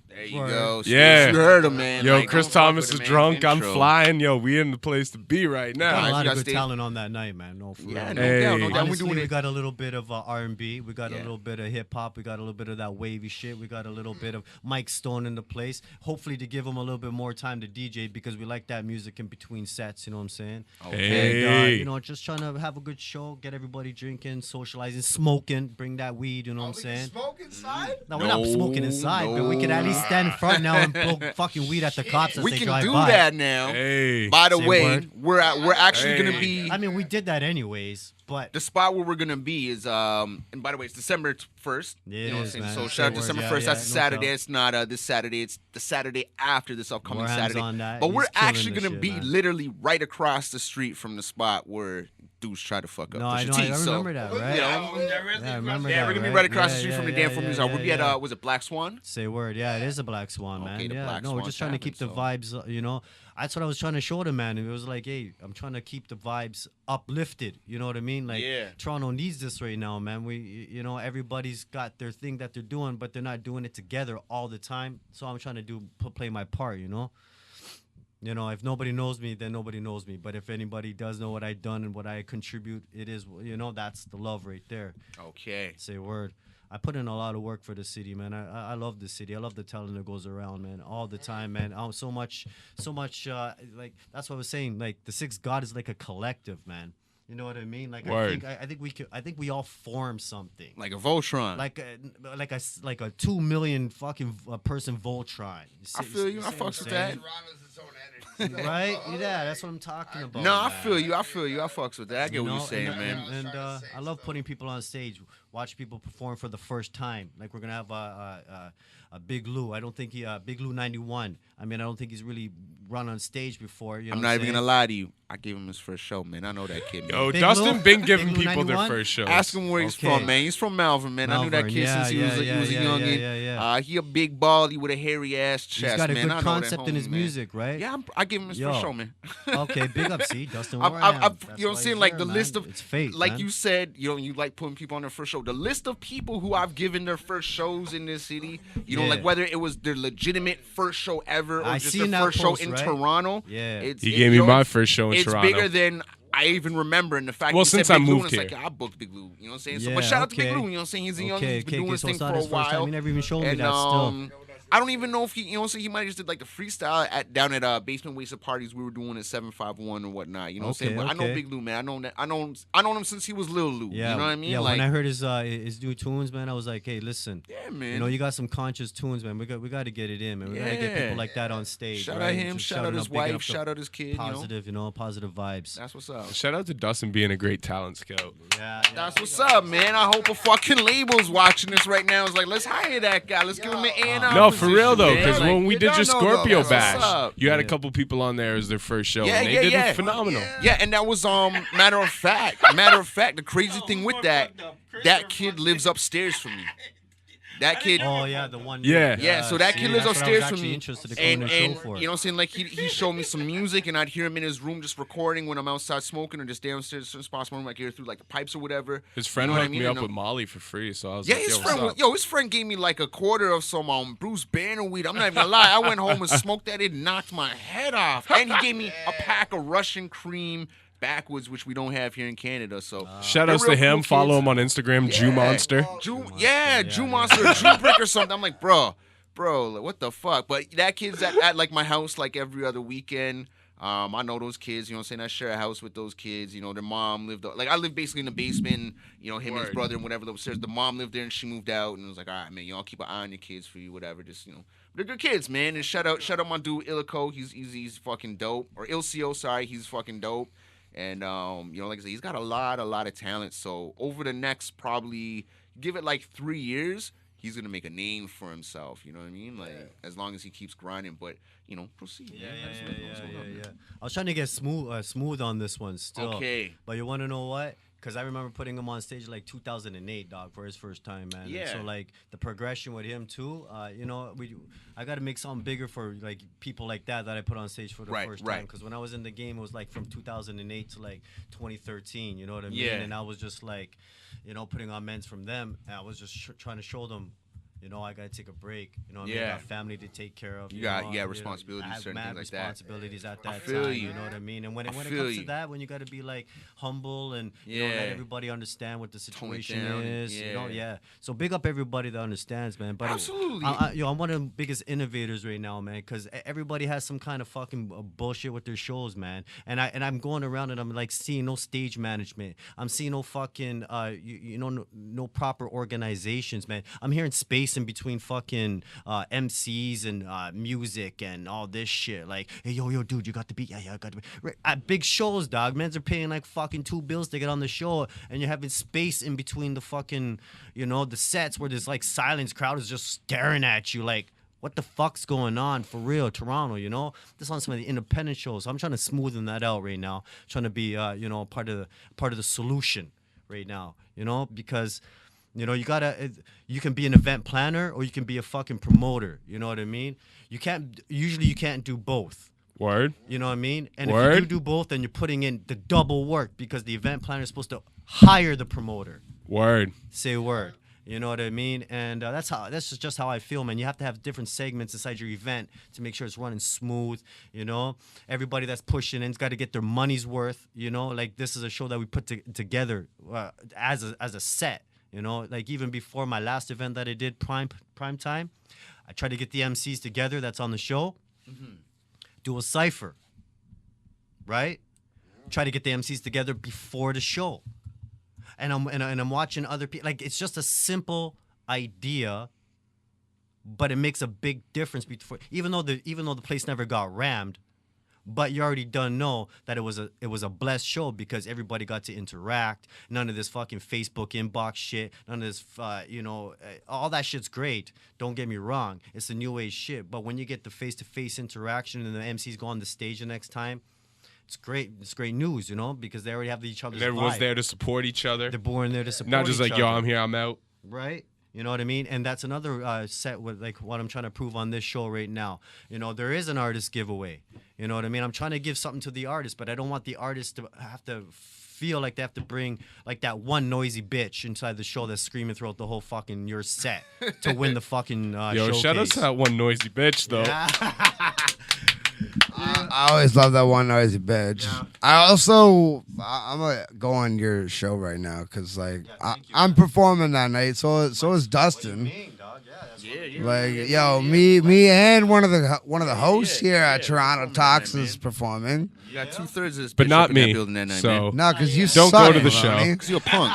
There you Word. go. Yeah. You heard him, man. Yo, Like, Chris don't fuck Thomas with is the drunk. man's I'm intro. flying. Yo, we in the place to be right Got a now. you lot of got good Stacey. talent on that night, man. No, for Yeah, real. no Hey. doubt, no doubt. We're Honestly, doing we it. got a little bit of R&B. We got a Yeah. little bit of hip hop. We got a little bit of that wavy shit. We got a little bit of Mike Stone in the place. Hopefully to give him a little bit more time to DJ because we like that music in between sets. You know what I'm saying? Hey. And, you know, just trying to have a good show, get everybody drinking, socializing, smoking, bring that weed. You know what I'm We can saying? smoke inside? No, we're not smoking inside, but we could at least stand in front now and blow fucking weed at the cops as We they can drive do by. that now. Hey. By the Say way, word. we're actually Hey. gonna be I mean, we did that anyways, but the spot where we're gonna be is and by the way, it's December 1st. It You know what I'm is, saying? man. So Say shout out word. December Yeah, 1st. That's a no Saturday. doubt. It's not this Saturday. It's the Saturday after this upcoming Warham's Saturday. on that. But He's we're killing actually the gonna shit, be man. literally right across the street from the spot where dudes try to fuck up. no, Pusha I know, T. I So, remember that, right? you know, Yeah, I remember yeah, that, we're gonna be right? right across the Yeah, street from the yeah, Damn yeah, for Music. yeah, We'll be at yeah. was it Black Swan? Say word, yeah, it is a Black Swan, man. Okay, the Yeah, Black no, we're Swan just trying to keep the Tavern, vibes. You know, that's what I was trying to show the man. It was like, hey, I'm trying to keep the vibes uplifted. You know what I mean? Like, Yeah. Toronto needs this right now, man. You know, everybody's got their thing that they're doing, but they're not doing it together all the time. So I'm trying to play my part. You know. You know, if nobody knows me, then nobody knows me. But if anybody does know what I've done and what I contribute, it is, you know, that's the love right there. Okay. Say word. I put in a lot of work for the city, man. I love the city. I love the talent that goes around, man, all the time, man. So much. Like that's what I was saying. Like the Sixth God is like a collective, man. You know what I mean? Like Word. I think we all form something. Like a Voltron. Like a 2 million fucking person Voltron. I feel you. I see what I'm fucks with saying? that. Toronto's its own entity. Right? Yeah, that's what I'm talking about. No, I man. feel you. I fucks with that. I get You what know, you're saying, and, man. And, I was trying to say I love stuff. putting people on stage, watch people perform for the first time. Like we're gonna have a Big Lou. I don't think Big Lou 91. I mean, I don't think he's really run on stage before. You know I'm what not even saying? gonna lie to you. I gave him his first show, man. I know that kid. Man. Yo, Big Dustin Lou? been giving Big Lou people their 91? first shows. Ask him where he's Okay. from, man. He's from Malvern, man. I knew that Malvern, kid since he was a youngin. yeah. He a big baldy with a hairy ass chest, He's got a man. good I know that concept in homie, his man. music, right? Yeah, I give him his Yo. first show, man. Okay, big up, see, Dustin I've- Wareham. I've- That's you know what I'm why saying? he's Like there, the man. list of, it's fate, like man. you said, you know, you like putting people on their first show. The list of people who I've given their first shows in this city, you know, Yeah. like whether it was their legitimate first show ever or I just seen their that first show post, in right? Toronto. Yeah. It's, He it- gave me you know, my first show in it's Toronto. bigger than I even remember. And the fact Well, you said since I Big Lou, moved and it's here. like I booked Big Lou. You know what I'm saying? So, Yeah, but shout out to Big okay. Lou. You know what I'm saying? He's a young. Okay, He's been doing this so thing it's for not a his first time. while. He never even showed me And that still. I don't even know if he, you know, what I'm saying, he might have just did like the freestyle down at Basement Wasted parties we were doing at 751 or whatnot. You know what I'm saying? Okay, But I know okay. Big Lou, man. I know him since he was Lil Lou. Yeah, You know what I mean? Yeah, like, when I heard his new tunes, man, I was like, hey, listen. yeah, man. You know, you got some conscious tunes, man. We got to get it in, man. We got to get Yeah. people like that on stage. shout right? out him. Just Shout out shouting his bigging up wife. the Shout out his kid. positive, positive vibes. That's what's up. Shout out to Dustin being a great talent scout. Yeah, That's what's up, man. I hope a fucking label's watching this right now. It's like, let's hire that guy. Let's give him an A&R No, for real though, position, because man. when we You did don't your know, Scorpio though. That's what's bash, up. you had a couple people on there as their first show, Yeah, and they yeah, did yeah. it phenomenal. Yeah, and that was matter of fact, the crazy thing with that kid lives upstairs from me. That kid. Oh yeah, the one. Yeah. Yeah, so that see, kid lives that's what I was upstairs from actually me, interested to come on and the show for. you know what I'm saying? Like he showed me some music, and I'd hear him in his room just recording when I'm outside smoking, or just downstairs certain spots where I might hear through like the pipes or whatever. His friend You know what I hooked mean? me up And, with Molly for free, so I was yeah, like, his yo, friend, what's up? his friend gave me like a quarter of some Bruce Banner weed. I'm not even gonna lie. I went home and smoked that. It knocked my head off. And he gave me a pack of Russian cream backwards, which we don't have here in Canada. So Shout they're outs to real him. cool Follow kids. him on Instagram, Jew Monster. Jew Monster, Jew Brick or something. I'm like, bro, like, what the fuck? But that kid's at like my house like every other weekend. I know those kids, you know what I'm saying? I share a house with those kids. You know, their mom lived, like, I lived basically in the basement, you know, him and his brother and whatever lived upstairs. The mom lived there and she moved out, and it was like, all right, man, y'all keep an eye on your kids for you, whatever. Just, you know, they're good kids, man. And shout out my dude, Illico. He's fucking dope. Or Ilcio, sorry, he's fucking dope. And, you know, like I said, he's got a lot of talent. So over the next probably, give it like 3 years, he's going to make a name for himself. You know what I mean? Like, as long as he keeps grinding. But, you know, proceed. Yeah. I was trying to get smooth on this one still. Okay. But you want to know what? Because I remember putting him on stage like 2008, dog, for his first time, man. Yeah. And so, like, the progression with him, too, you know, I got to make something bigger for, like, people like that I put on stage for the first time. Because when I was in the game, it was, like, from 2008 to, like, 2013, you know what I mean? Yeah. And I was just, like, you know, putting on men's from them. And I was just trying to show them, you know, I got to take a break. You know what I mean? I got family to take care of. You got responsibilities, I have certain things like that. responsibilities at that feel time. you. You know what I mean? And when it comes to that, when you got to be like humble and you know, let everybody understand what the situation is. You know, So big up everybody that understands, man. But absolutely. I'm one of the biggest innovators right now, man. Because everybody has some kind of fucking bullshit with their shows, man. And I'm going around and I'm like seeing no stage management. I'm seeing no fucking no proper organizations, man. I'm hearing space in between fucking MCs and music and all this shit. Like, hey, yo, dude, you got the beat? Yeah, I got the beat. Right. At big shows, dog, men are paying like fucking $2 bills to get on the show, and you're having space in between the fucking, you know, the sets where there's like silence. Crowd is just staring at you like, what the fuck's going on for real, Toronto, you know? This on some of the independent shows. I'm trying to smoothen that out right now. Trying to be, you know, part of the solution right now, you know, because you know, you can be an event planner or you can be a fucking promoter. You know what I mean? You can't do both. Word. You know what I mean? And Word. if you do both, then you're putting in the double work because the event planner is supposed to hire the promoter. Word. Say word. You know what I mean? And that's just how I feel, man. You have to have different segments inside your event to make sure it's running smooth. You know, everybody that's pushing in's got to get their money's worth. You know, like this is a show that we put together as a set. You know, like even before my last event that I did, prime time, I tried to get the MCs together that's on the show, do a cypher, right? Try to get the MCs together before the show. And I'm watching other people. Like, it's just a simple idea, but it makes a big difference even though the place never got rammed. But you already done know that it was a blessed show because everybody got to interact. None of this fucking Facebook inbox shit. None of this, all that shit's great. Don't get me wrong. It's the new age shit. But when you get the face-to-face interaction and the MCs go on the stage the next time, it's great. It's great news, you know, because they already have each other's And everyone's vibe. there to support each other. They're born there to support Not just each like, yo, other. I'm here, I'm out. Right? You know what I mean? And that's another set with like what I'm trying to prove on this show right now. You know, there is an artist giveaway. You know what I mean? I'm trying to give something to the artist, but I don't want the artist to have to feel like they have to bring like that one noisy bitch inside the show that's screaming throughout the whole fucking your set to win the fucking Yo, showcase. shout out to that one noisy bitch, though. Yeah. I always love that one noisy bitch. Yeah. I'm gonna go on your show right now because like I'm performing that night. So is Dustin. Me and one of the hosts here at Turono Talks is performing. You got 2/3 of this, but not me. That night, so man. No, because you don't suck, go to the show. Because you're a punk.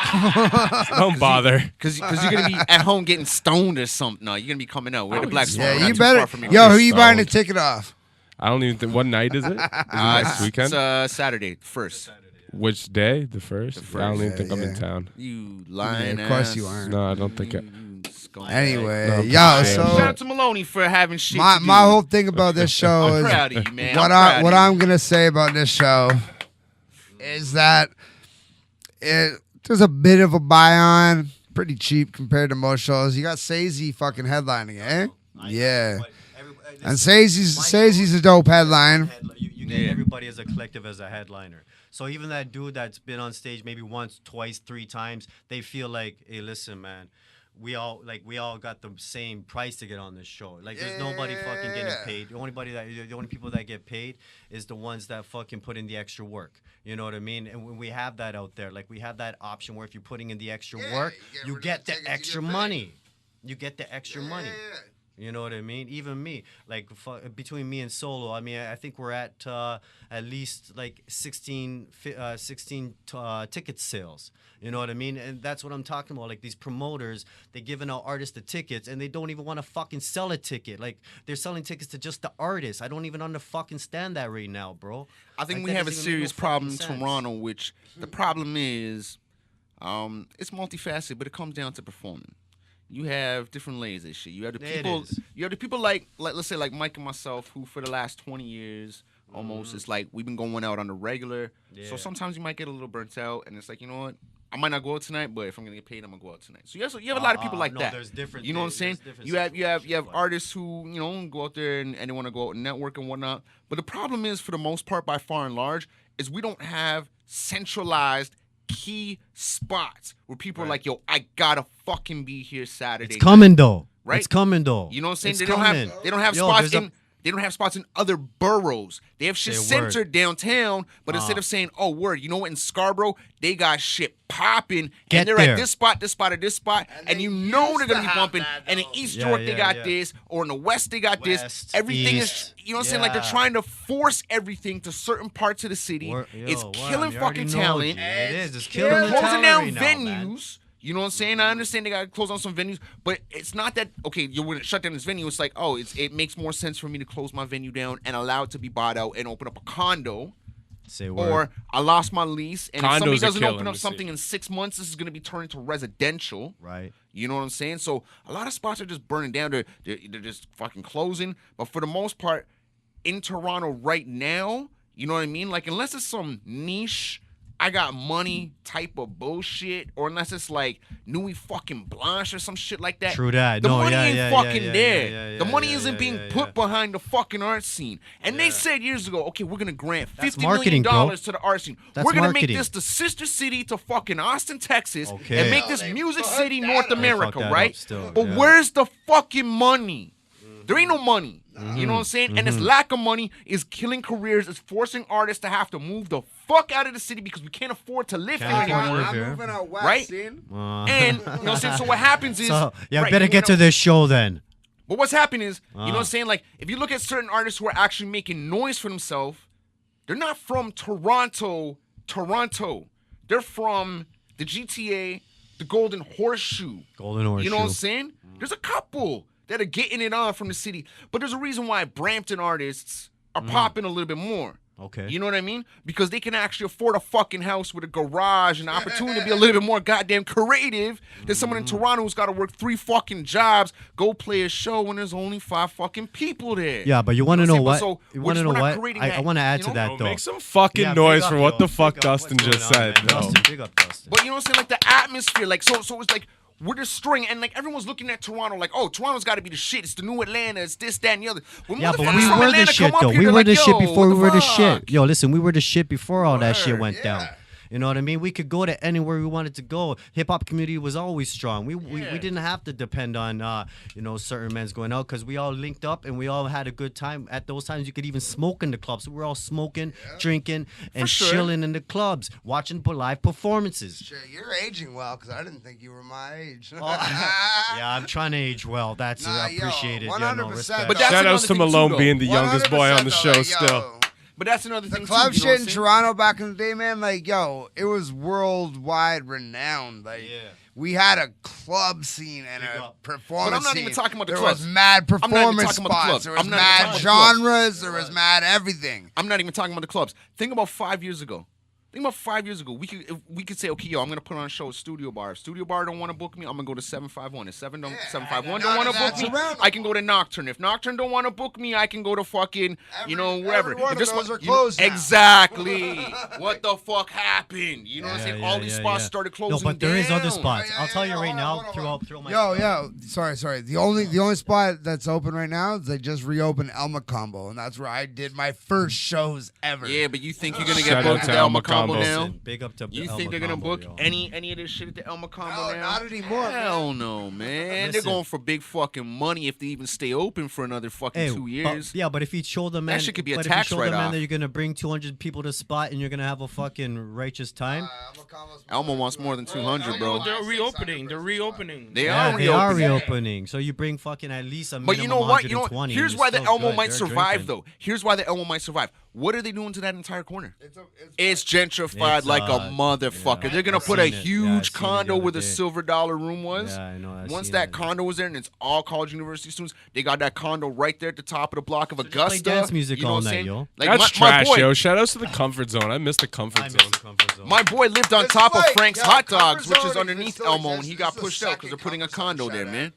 Don't bother. Because you're gonna be at home getting stoned or something. No, you're gonna be coming out. We're the Black Swan. Yeah, We're you not too better. far from Yo, who you Stoned. buying the ticket off? I don't even think. What night is it? Is it next weekend? It's Saturday, 1st. Which day? The first? I don't even think I'm in town. You lying of course ass. you aren't. No, I don't think it. Anyway, No, yo, shame. so Shout out to Maloney for having shit. my to do. whole thing about this show I'm is proud of you, man. what I'm gonna say about this show is that there's a bit of a buy on, pretty cheap compared to most shows. You got Sazy fucking headlining, eh? Yeah. And Sazy's a dope headline. You get everybody as a collective as a headliner. So even that dude that's been on stage maybe once, twice, 3 times, they feel like, hey, listen, man, we all got the same price to get on this show. Like there's nobody fucking getting paid. The only people that get paid is the ones that fucking put in the extra work. You know what I mean? And when we have that out there, like we have that option where if you're putting in the extra work, you get the extra money. You get the extra money. You know what I mean? Even me, like between me and Solo, I mean, I think we're at least like 16 ticket sales. You know what I mean? And that's what I'm talking about. Like these promoters, they're giving out artists the tickets, and they don't even want to fucking sell a ticket. Like they're selling tickets to just the artists. I don't even understand that right now, bro. I think Like, we that have a doesn't even serious make no problem in fucking sense. Toronto, which the problem is, it's multifaceted, but it comes down to performing. You have different layers of shit. You have the It people. is. You have the people like let's say like Mike and myself, who for the last 20 years almost, it's like we've been going out on the regular. Yeah. So sometimes you might get a little burnt out, and it's like, you know what, I might not go out tonight, but if I'm gonna get paid, I'm gonna go out tonight. So you have a lot of people like no, that. there's different. You know what I'm saying? there's different You have situations, but- artists who go out there and they want to go out and network and whatnot. But the problem is, for the most part, by far and large, is we don't have centralized key spots where people are like, yo, I gotta fucking be here Saturday. It's coming though. Right? It's coming though. You know what I'm saying? It's They coming. don't have Yo, spots there's in. They don't have spots in other boroughs. They have shit Say word. centered downtown, but instead of saying, "Oh, word," you know what? In Scarborough, they got shit popping, Get and they're there. at this spot, or this spot, and you know they're gonna be bumping. And in East Yeah, York, they got yeah. this, or in the West, they got this. West, Everything East. is, you know what I'm saying? Like they're Yeah. trying to force everything to certain parts of the city. It's killing fucking talent. It is. It's They're killing the closing talent down right now, man. venues. You know what I'm saying? I understand they got to close down some venues, but it's not that, okay, you're going to shut down this venue. It's like, oh, it makes more sense for me to close my venue down and allow it to be bought out and open up a condo. Say word. Or I lost my lease, and if Condos somebody are doesn't killing open up the something city. in 6 months, this is going to be turned into residential. Right. You know what I'm saying? So a lot of spots are just burning down. They're just fucking closing. But for the most part, in Toronto right now, you know what I mean? Like, unless it's some niche, I got money type of bullshit, or unless it's like Nuit fucking Blanche or some shit like that. True that. The No, money yeah, ain't yeah, fucking yeah, there. yeah, yeah, the money yeah, isn't yeah, being yeah, put yeah. behind the fucking art scene. And they said years ago, okay, we're gonna grant That's $50 million marketing, bro. to the art scene. That's We're gonna marketing. make this the sister city to fucking Austin, Texas, Okay. and make this music city North America, that right? up still, But yeah. where's the fucking money? There ain't no money. You know what I'm saying? And this lack of money is killing careers. It's forcing artists to have to move the fuck out of the city because we can't afford to live here Can't afford to anymore. live I'm here. moving out west, Right? Sin. And you know what I'm saying? So what happens is, So yeah, right, better you get to know- this show then. But what's happening is, you know what I'm saying? Like, if you look at certain artists who are actually making noise for themselves, they're not from Toronto. They're from the GTA, the Golden Horseshoe. Golden Horseshoe. You know what I'm saying? There's a couple that are getting it on from the city. But there's a reason why Brampton artists are popping a little bit more. Okay. You know what I mean? Because they can actually afford a fucking house with a garage and the opportunity to be a little bit more goddamn creative than someone in Toronto who's got to work 3 fucking jobs, go play a show when there's only 5 fucking people there. Yeah, but you want to know what I'm what? saying? You We're want to just- know we're not what? creating I that, want to add you to know? that Bro, though. make some fucking Yeah, noise big up, for what yo. the fuck Big up. Dustin What's just going on, said. man? yo. Dustin, big up Dustin. But you know what I'm saying? Like the atmosphere, like so it's like we're destroying, and like everyone's looking at Toronto like, oh, Toronto's got to be the shit. It's the new Atlanta. It's this, that, and the other. When Yeah, but motherfuckers we from were the Atlanta shit come up though. here, We they're were like, the shit yo, before what we were the fuck? shit. Yo, listen, we were the shit before all that shit Word, went down. yeah. You know what I mean? We could go to anywhere we wanted to go. Hip hop community was always strong. We Yeah. didn't have to depend on certain men's going out because we all linked up and we all had a good time. At those times, you could even smoke in the clubs. So we were all smoking, drinking, and sure. chilling in the clubs, watching live performances. Shit, you're aging well because I didn't think you were my age. Yeah, I'm trying to age well. That's Nah, yo, appreciated. 100%. Respect. But that's Shout outs to another thing, Malone too, though. being the youngest boy on the 100% show though, still. But that's another The thing club too. You know shit in what I'm saying? Toronto back in the day, man, like, yo, it was worldwide renowned. Like, we had a club scene and Big a up. performance But I'm not scene. even talking about the there clubs. was mad I'm not even performance talking about the spots. clubs. There was I'm not even talking mad about the clubs. genres. There was mad everything. I'm not even talking about the clubs. Think about 5 years ago. Think about 5 years ago. We could say, okay, yo, I'm gonna put on a show at Studio Bar. If Studio Bar don't want to book me, I'm gonna go to 751. If 751 don't want to book me, around I can go to Nocturne. If Nocturne don't want to book me, I can go to fucking, wherever. every one If of this those one- are you know- closed now. Exactly. What the fuck happened? You know what I'm saying? Yeah, All these yeah, spots yeah. started closing No, but there is other down. spots. Yeah, I'll tell yeah, you right hold now. on, Through hold my Yo, sorry. The only spot that's open right now is they just reopened Elma Combo, and that's where I did my first shows ever. Yeah, but you think you're gonna get Shout out booked to at Elma Elma Combo Combo now? Listen, big up to You Elma think they're gonna Combo, book yo. any of this shit at the Elma Combo No, now? not anymore. Hell no, man. They're Listen. going for big fucking money if they even stay open for another fucking 2 years. But if you show the man, shit could be a but tax if you show the man write-off. that you're gonna bring 200 people to spot and you're gonna have a fucking righteous time. Elma wants more than 200, bro. They're reopening. They're reopening. They Yeah, are they are reopening. reopening. So you bring fucking at least a minimum But you know what? 120. Here's and why it's the still Elmo good. might They're survive, drinking. though. Here's why the Elmo might survive. What are they doing to that entire corner? It's gentrified It's, like a motherfucker. yeah, They're gonna I've put a seen it. Yeah, I've huge seen it the condo other where the day. silver dollar room was. Yeah, I know. I've Once seen that it. condo was there and it's all college university students, they got that condo right there at the top of the block of just Augusta. play dance music you know all what I'm night, saying? yo. Like That's my trash, boy, yo. Shout outs to the comfort zone. I missed the comfort I miss zone. the comfort zone. My boy lived on It's top of like, Frank's yeah, Hot comfort Dogs, which zone is is underneath still Elmo, and exists. he got This is pushed the out because they're putting a second comfort condo zone there, shut man.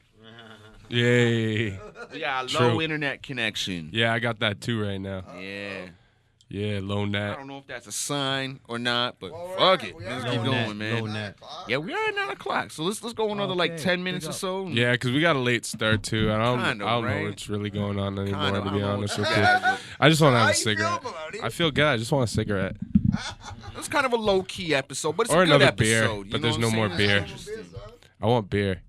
Yay. Yeah, True. low internet connection. Yeah, I got that too right now. Yeah. Yeah, low I net. don't know if that's a sign or not, but Well, fuck it. we Let's are keep low going, net, man. low net. Yeah, we are at 9 o'clock, so let's go another like Okay, 10 minutes big or up. so. Yeah, because we got a late start too. I don't Kinda, know right? what's really going on anymore, Kinda, to I be don't know honest what with you you. guys- I just want to have How a you feel, cigarette. Maloney? I feel good. I just want a cigarette. It's kind of a low key episode, but it's Or a good another episode. beer, you but know there's what no I'm more saying? beer. It's interesting. I want beer.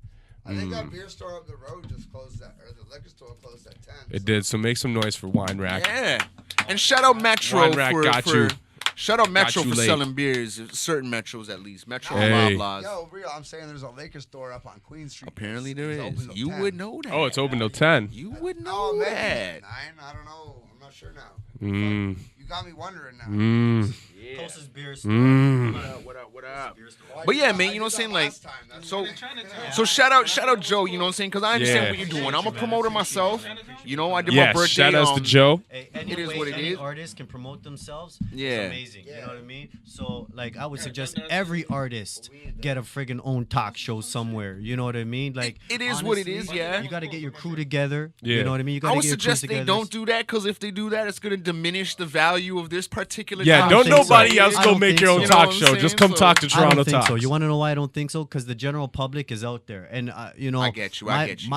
I think that beer store up the road just closed at, or the liquor store closed at 10. It did. So make some noise for Wine Rack. Yeah, and shout out Metro Wine Rack for, got for you. shout out Metro you for late. selling beers, certain Metros at least. Metro Hey. and Loblaws. Yo, real, I'm saying there's a liquor store up on Queen Street. Apparently there It's is. open till You 10. would know that. Oh, it's open till 10. You would Oh, know maybe that. 9. I don't know. I'm not sure now. Mmm. You got me wondering now. Mmm. Closest beer Mmm. What up? Why But you yeah, got- man, I you know what did I'm saying? that Like, last time. That's so, what- so shout out Joe. You know what I'm saying? Because I understand Yeah. what you're doing. I'm a promoter myself. You know, I did Yes. my birthday. Shout outs to Joe. Hey, any It is way what it any is. artist can promote themselves Yeah. is amazing. You know what I mean? So, like, I would suggest every artist get a friggin' own talk show somewhere. You know what I mean? Like, It is what it is, honestly, yeah. You got to get your crew together. Yeah. You know what I mean? You got I to would get your crew suggest together. they don't do that because if they do that, it's going to diminish the value of this particular. Yeah, topic. don't think so. nobody else I go don't make think your own so. You know talk what I'm show. saying? Just come So- talk to I Toronto don't think Talks. so. You want to know why I don't think so? Because the general public is out there, and you know, I get you,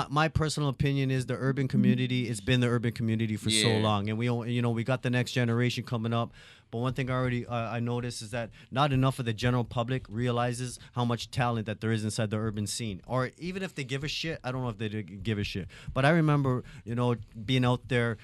My personal opinion is the urban community. It's been the urban community for so Yeah. long, and we got the next generation coming up. But one thing I noticed is that not enough of the general public realizes how much talent that there is inside the urban scene. Or even if they give a shit, I don't know if they give a shit. But I remember, being out there,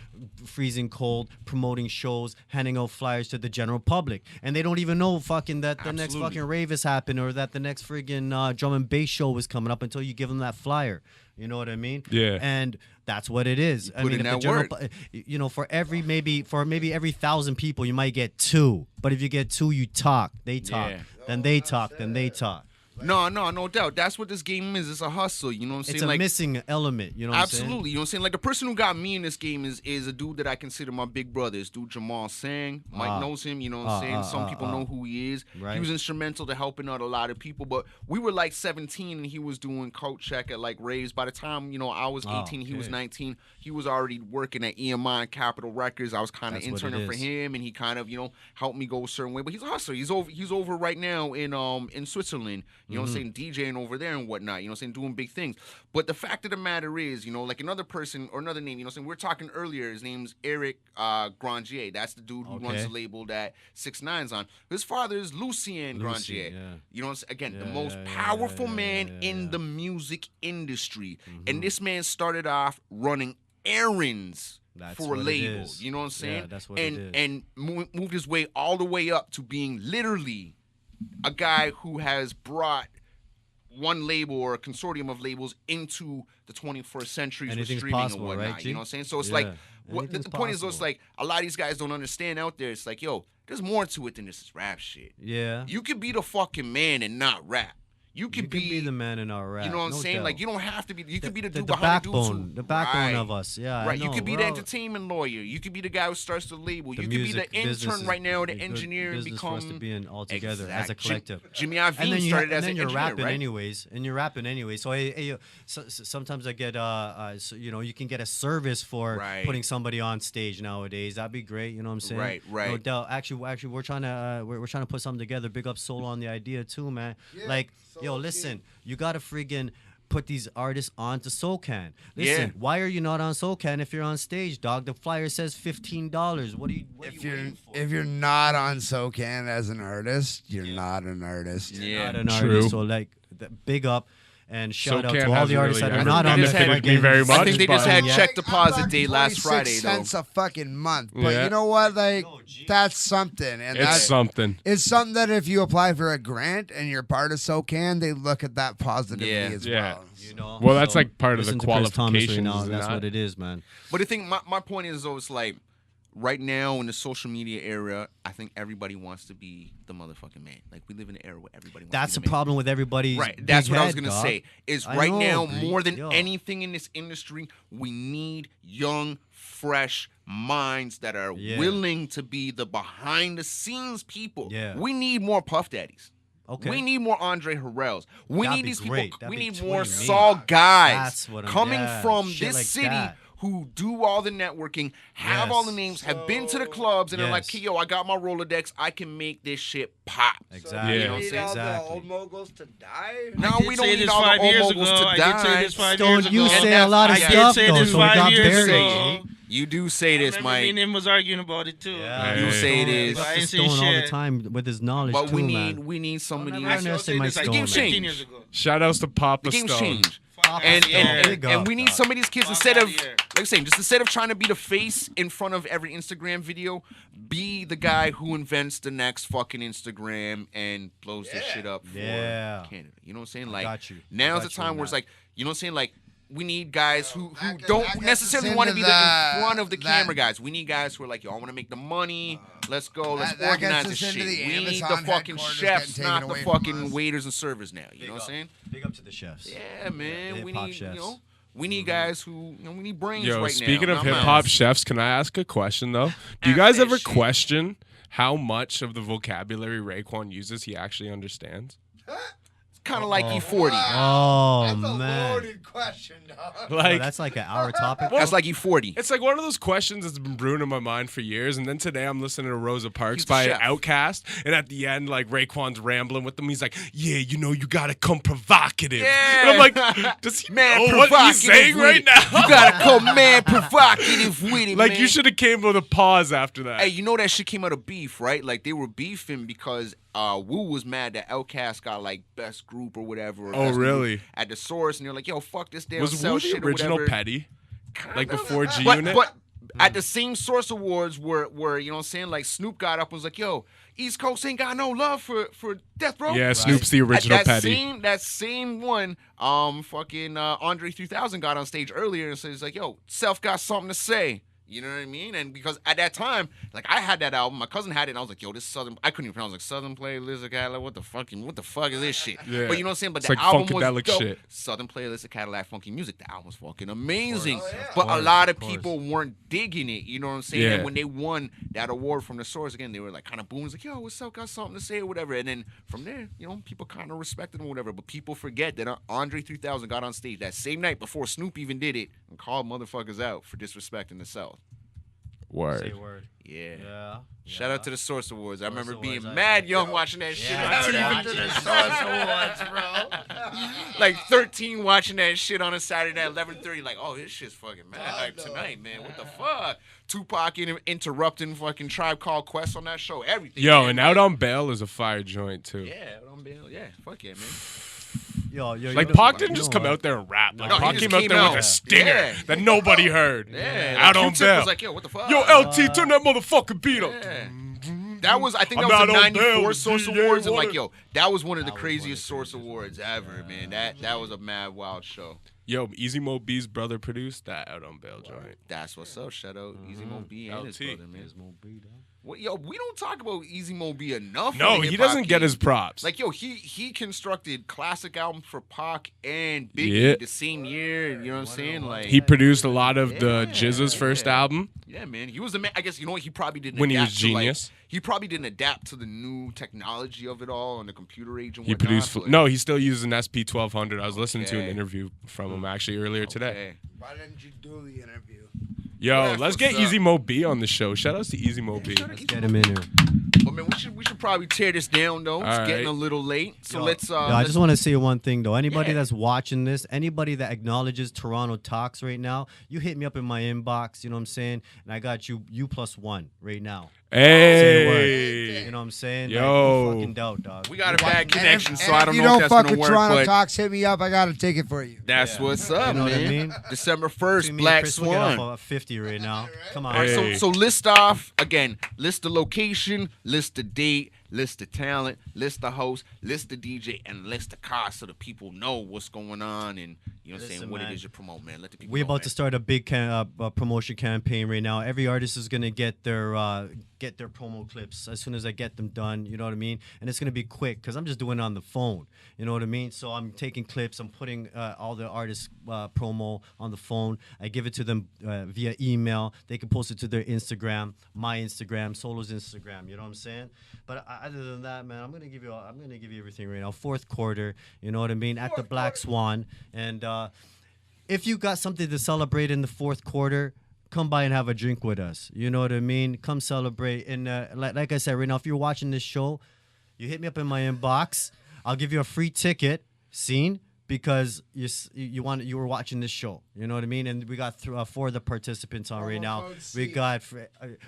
freezing cold, promoting shows, handing out flyers to the general public, and they don't even know fucking that the next Absolutely. fucking rave is happening or that the next friggin' drum and bass show was coming up until you give them that flyer. You know what I mean? Yeah. And that's what it is. I put mean, in if the that general, work. for maybe every 1,000 people, you might get 2. But if you get 2, you talk. They talk. Yeah. Then they talk. Then they talk. No doubt. That's what this game is. It's a hustle. You know what I'm saying? It's a like, missing element. You know what I'm saying? absolutely. You know what I'm saying? Like the person who got me in this game is a dude that I consider my big brother. This dude Jamal Sang. Mike knows him. You know what I'm saying? Some people know who he is. Right. He was instrumental to helping out a lot of people. But we were like 17 and he was doing coat check at like raves. By the time I was 18, he was okay. 19. He was already working at EMI and Capitol Records. I was kind of That's what it interning for is. him, and he kind of helped me go a certain way. But he's a hustler. He's over right now in Switzerland. You know what I'm saying? DJing over there and whatnot. You know what I'm saying? Doing big things. But the fact of the matter is, like another person or another name. You know what I'm saying? We were talking earlier. His name's Eric Grandier. That's the dude who runs Okay. the label that 6ix9ine's on. His father is Lucien Grandier. yeah. You know what I'm saying? Again, the Yeah, most yeah, powerful yeah, man yeah, in yeah. the music industry. And this man started off running errands That's for a what it label. is. You know what I'm saying? Yeah, that's what it is. And moved his way all the way up to being literally a guy who has brought one label or a consortium of labels into the 21st century for Anything's streaming possible, and whatnot. right, You G? know what I'm saying? So it's Yeah. like, the Anything's point is, though, it's possible. like a lot of these guys don't understand out there. It's like, yo, there's more to it than this rap shit. Yeah. You could be the fucking man and not rap. You You could can be the man in our rap. You know what I'm no saying? doubt. Like, you don't have to be. You could be the the dude behind the dudes who, backbone, the backbone Right. of us. Yeah, I Right, know. you could be We're the all- entertainment lawyer. You could be the guy who starts the label. the You could be music the intern business is right now, the a good engineer, and business for us become to be in all together as a Exact. collective. Jimmy Iovine And then, started as an you're engineer, rapping right? anyways, So, sometimes I get you can get a service for Right. putting somebody on stage nowadays. That'd be great. You know what I'm saying? Right, No right. doubt. Actually, we're trying to put something together. Big up Solo on the idea too, man. Yeah, like, Solo, listen, you gotta friggin' put these artists onto SoCan. Listen, why are you not on SoCan if you're on stage, dog? The flyer says $15. What are you waiting for? If you're not on SoCan as an artist, you're not an artist. You're not an True. artist. So like, big up. And shout out SoCan to all the hasn't artists really that are ever not on the benefited me very much. I think they just had but- check deposit day last Friday, though. $0.46 a fucking month. But Yeah. you know what? Like, that's something. And It's that's something. It's something that if you apply for a grant and you're part of SoCan, they look at that positively as Yeah. well. You know, Well, that's so like part of the listen to Chris Thomas qualifications. right now. isn't That's that? what it is, man. But the thing, my point is, though, it's like right now in the social media era, I think everybody wants to be the motherfucking man. Like, we live in an era where everybody wants That's to the be the man. problem with everybody's Right, that's big what I was head, gonna dog. say. Is I right know, now dude. more than Yo. anything in this industry, we need young, fresh minds that are Yeah. willing to be the behind the scenes people. Yeah. We need more Puff Daddies. Okay. We need more Andre Harrells. We That'd need be these great. people. That'd We be need 20 more million. Saul guys That's what I'm- coming yeah, from shit this like city that. who do all the networking, have all the names, have been to the clubs, and they're like, Yes. "Hey, yo, I got my Rolodex. I can make this shit pop." Exactly. Yeah. You know what I'm saying? Exactly. moguls to die? No, I did we say don't need this all the 5 years old ago. moguls to I did say die. this 5 Stoan, years ago. you And say a lot of I did stuff, say though, this so we 5 got years buried. ago. You do say this, Remember me and Mike. him was arguing about it too. Yeah, You say it is. I ain't say Stoan all the shit. time with his knowledge But too, we man. need somebody. Don't I ever still say underestimate my this like Stoan, game's man. 15 changed. years ago. Shout outs to Papa The game's Stone. changed. Fuck And Stone. and, Big and up, we need dog. some of these kids Fuck instead outta of here. like I'm saying, just instead of trying to be the face in front of every Instagram video, be the guy who invents the next fucking Instagram and blows this shit up for Yeah. Canada. You know what I'm saying? Like got you. I now's got the you on time where it's that. like, you know what I'm saying? Like we need guys who that gets don't us necessarily want to into be in the- front of the that- camera guys. We need guys who are like, yo, I want to make the money. Let's go. Let's that gets organize us this into shit. the We need the Amazon fucking headquarters chefs, getting not taken the away from fucking us. waiters and servers now. You know what I'm saying? Big up to the chefs. Yeah, man. The We hip-hop need, chefs. you know, we need guys who, you know, we need brains Yo, right speaking now. of not hip hop mouths. chefs, can I ask a question though? Do you Ask guys that ever shit. question how much of the vocabulary Raekwon uses he actually understands? Kind of like E40. Oh That's a man, loaded question, dog. Like, that's like an hour topic. That's like E40. it's like one of those questions that's been brewing in my mind for years. And then today I'm listening to Rosa Parks He's the by chef. Outkast, and at the end, like Raekwon's rambling with them. He's like, "Yeah, you know, you gotta come provocative." Yeah. And I'm like, does he Man, know what provocative he's saying with right it. now? You gotta come, man, provocative with it, Like man. you should have came with a pause after that. Hey, you know that shit came out of beef, right? Like they were beefing because Wu was mad that Outkast got like best group or whatever. or Oh, best really? group at the source, and they're like, "Yo, fuck this damn Was sell Wu shit the or original whatever." Petty? Like Kinda. before G But Unit? at the same Source Awards where you know what I'm saying, like Snoop got up and was like, "Yo, East Coast ain't got no love for Death Row." Yeah, Snoop's the original that Petty. That same one, fucking Andre 3000 got on stage earlier and says like, "Yo, Self got something to say." You know what I mean? And because at that time, like I had that album, my cousin had it, and I was like, "Yo, this Southern." I couldn't even pronounce like Southern Playlist of Cadillac. What the fuck is this shit? Yeah. But you know what I'm saying? But It's the like album funkadelic was dope. shit. Southern Playlist of Cadillac Funky Music. The album was fucking amazing. Oh, yeah. But a course, lot of of course. people weren't digging it. You know what I'm saying? Yeah. And when they won that award from the Source again, they were like kind of booming, like, "Yo, what's up? Got something to say or whatever." And then from there, you know, people kind of respected him or whatever. But people forget that Andre 3000 got on stage that same night before Snoop even did it and called motherfuckers out for disrespecting the South. Say Word. a word. Yeah. Yeah. Shout out to the Source Awards. I remember Awards, being I- mad young watching that shit Yeah, on I TV. watched it. Source Awards, bro. Like 13 watching that shit on a Saturday at 11:30. Like, oh, this shit's fucking mad hype tonight, man. What the fuck? Tupac interrupting fucking Tribe Called Quest on that show. Everything. Yo, man. and Out on Bail is a fire joint too. Yeah, yeah, fuck yeah, man. Yo, Like you know- Pac didn't you just know come what? out there and rap. Like No, he Pac just came out came there out. with a stinger Yeah. that nobody heard. Yeah, Out like on Q-Tip Bail. was like, yo, what the fuck? Yo, LT, turn that motherfucking beat up. Yeah. That was, I think I'm that was not the on bail, 94 the Source DA Awards, and like, wanted- yo, that was one of the That was one of craziest the Source craziest Awards ever, man. That was a mad wild show. Yo, Easy Mo B's brother produced that Out on Bail joint. That's what's up. Shout out Easy Mo B and his LT. brother, man. There's more beat, huh? Well, yo, we don't talk about Easy Mo B enough. No, on the he hip-hop doesn't get game. his props. Like, yo, he constructed classic albums for Pac and Biggie Yeah. the same year. You know what I'm saying? Like, He produced a lot of the Yeah, GZA's first yeah. album. yeah, man. He was the man. I guess you know what? He probably didn't. When he adapt was to, like- genius. he probably didn't adapt to the new technology of it all and the computer age and He whatnot. produced. but- No, he still uses an SP 1200. I was listening to an Okay. interview from him actually earlier today. Okay. Why didn't you do the interview? Yo, let's get Easy Mo B on the show. Shout outs to Easy Mo B. Let's get him in here. Well, man, we should probably tear this down though. It's getting a little late, so let's. I just want to say one thing though. Anybody that's watching this, anybody that acknowledges Turono Talks right now, you hit me up in my inbox. You know what I'm saying? And I got you +1 right now. Hey, you know what I'm saying? Yo, no fucking doubt, dog. We got a bad connection, so and I don't if know if you that's don't fuck gonna with work. Toronto But Talks, hit me up. I got a ticket for you. that's what's up, You know man. what I mean? December Between 1st, me and Black Chris, we'll get Swan. off of 50 right now. Come on. Hey. So list off again. List the location, list the date, list the talent, list the host, list the DJ, and list the cost so the people know what's going on and you know what I'm saying, what man. it is you promote, man. Let the people We're know, about to start a big promotion campaign right now. Every artist is gonna get their promo clips as soon as I get them done. You know what I mean? And it's gonna be quick because I'm just doing it on the phone. You know what I mean? So I'm taking clips. I'm putting all the artists' promo on the phone. I give it to them via email. They can post it to their Instagram, my Instagram, Solo's Instagram. You know what I'm saying? But other than that, man, I'm gonna give you everything right now. Fourth quarter. You know what I mean? At the Black Swan. And if you got something to celebrate in the fourth quarter, come by and have a drink with us. You know what I mean? Come celebrate. And like I said, right now, if you're watching this show, you hit me up in my inbox. I'll give you a free ticket, because you were watching this show. You know what I mean? And we got 4 of the participants on right now. We got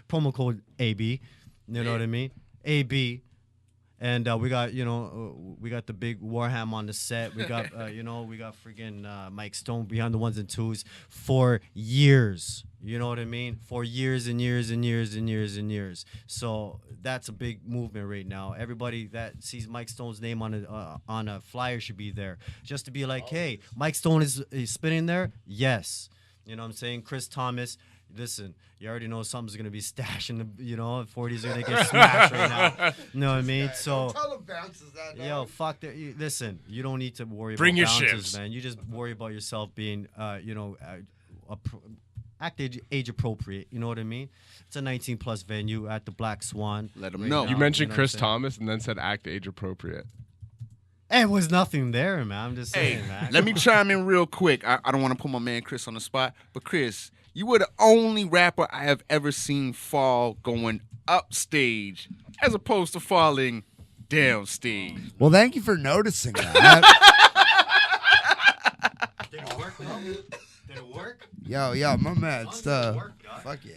promo code AB. You know what I mean? AB. And we got the big Wareham on the set. We got we got friggin' Mike Stoan behind the ones and twos for years. You know what I mean? For years and years and years and years and years. So that's a big movement right now. Everybody that sees Mike Stone's name on a flyer should be there, just to be like, hey, Mike Stone is spinning there. Yes, you know what I'm saying? Chris Thomas. Listen, you already know something's gonna be stashing. 40s are gonna get smashed right now. You know what I mean? So Tell them bounces that. yo, fuck that. Listen, you don't need to worry Bring about your bounces, ships. man. You just worry about yourself being, act age appropriate. You know what I mean? It's a 19+ venue at the Black Swan. Let 'em right know. now, You mentioned know what I'm Chris saying? Thomas and then said act age appropriate. It was nothing there, man. I'm just Hey, saying, man. let me chime in real quick. I don't want to put my man Chris on the spot, but Chris, you were the only rapper I have ever seen fall going upstage as opposed to falling downstage. Well, thank you for noticing that. Did it work, bro? Did it work? yo, my man, stuff. Work, dog. Fuck yeah.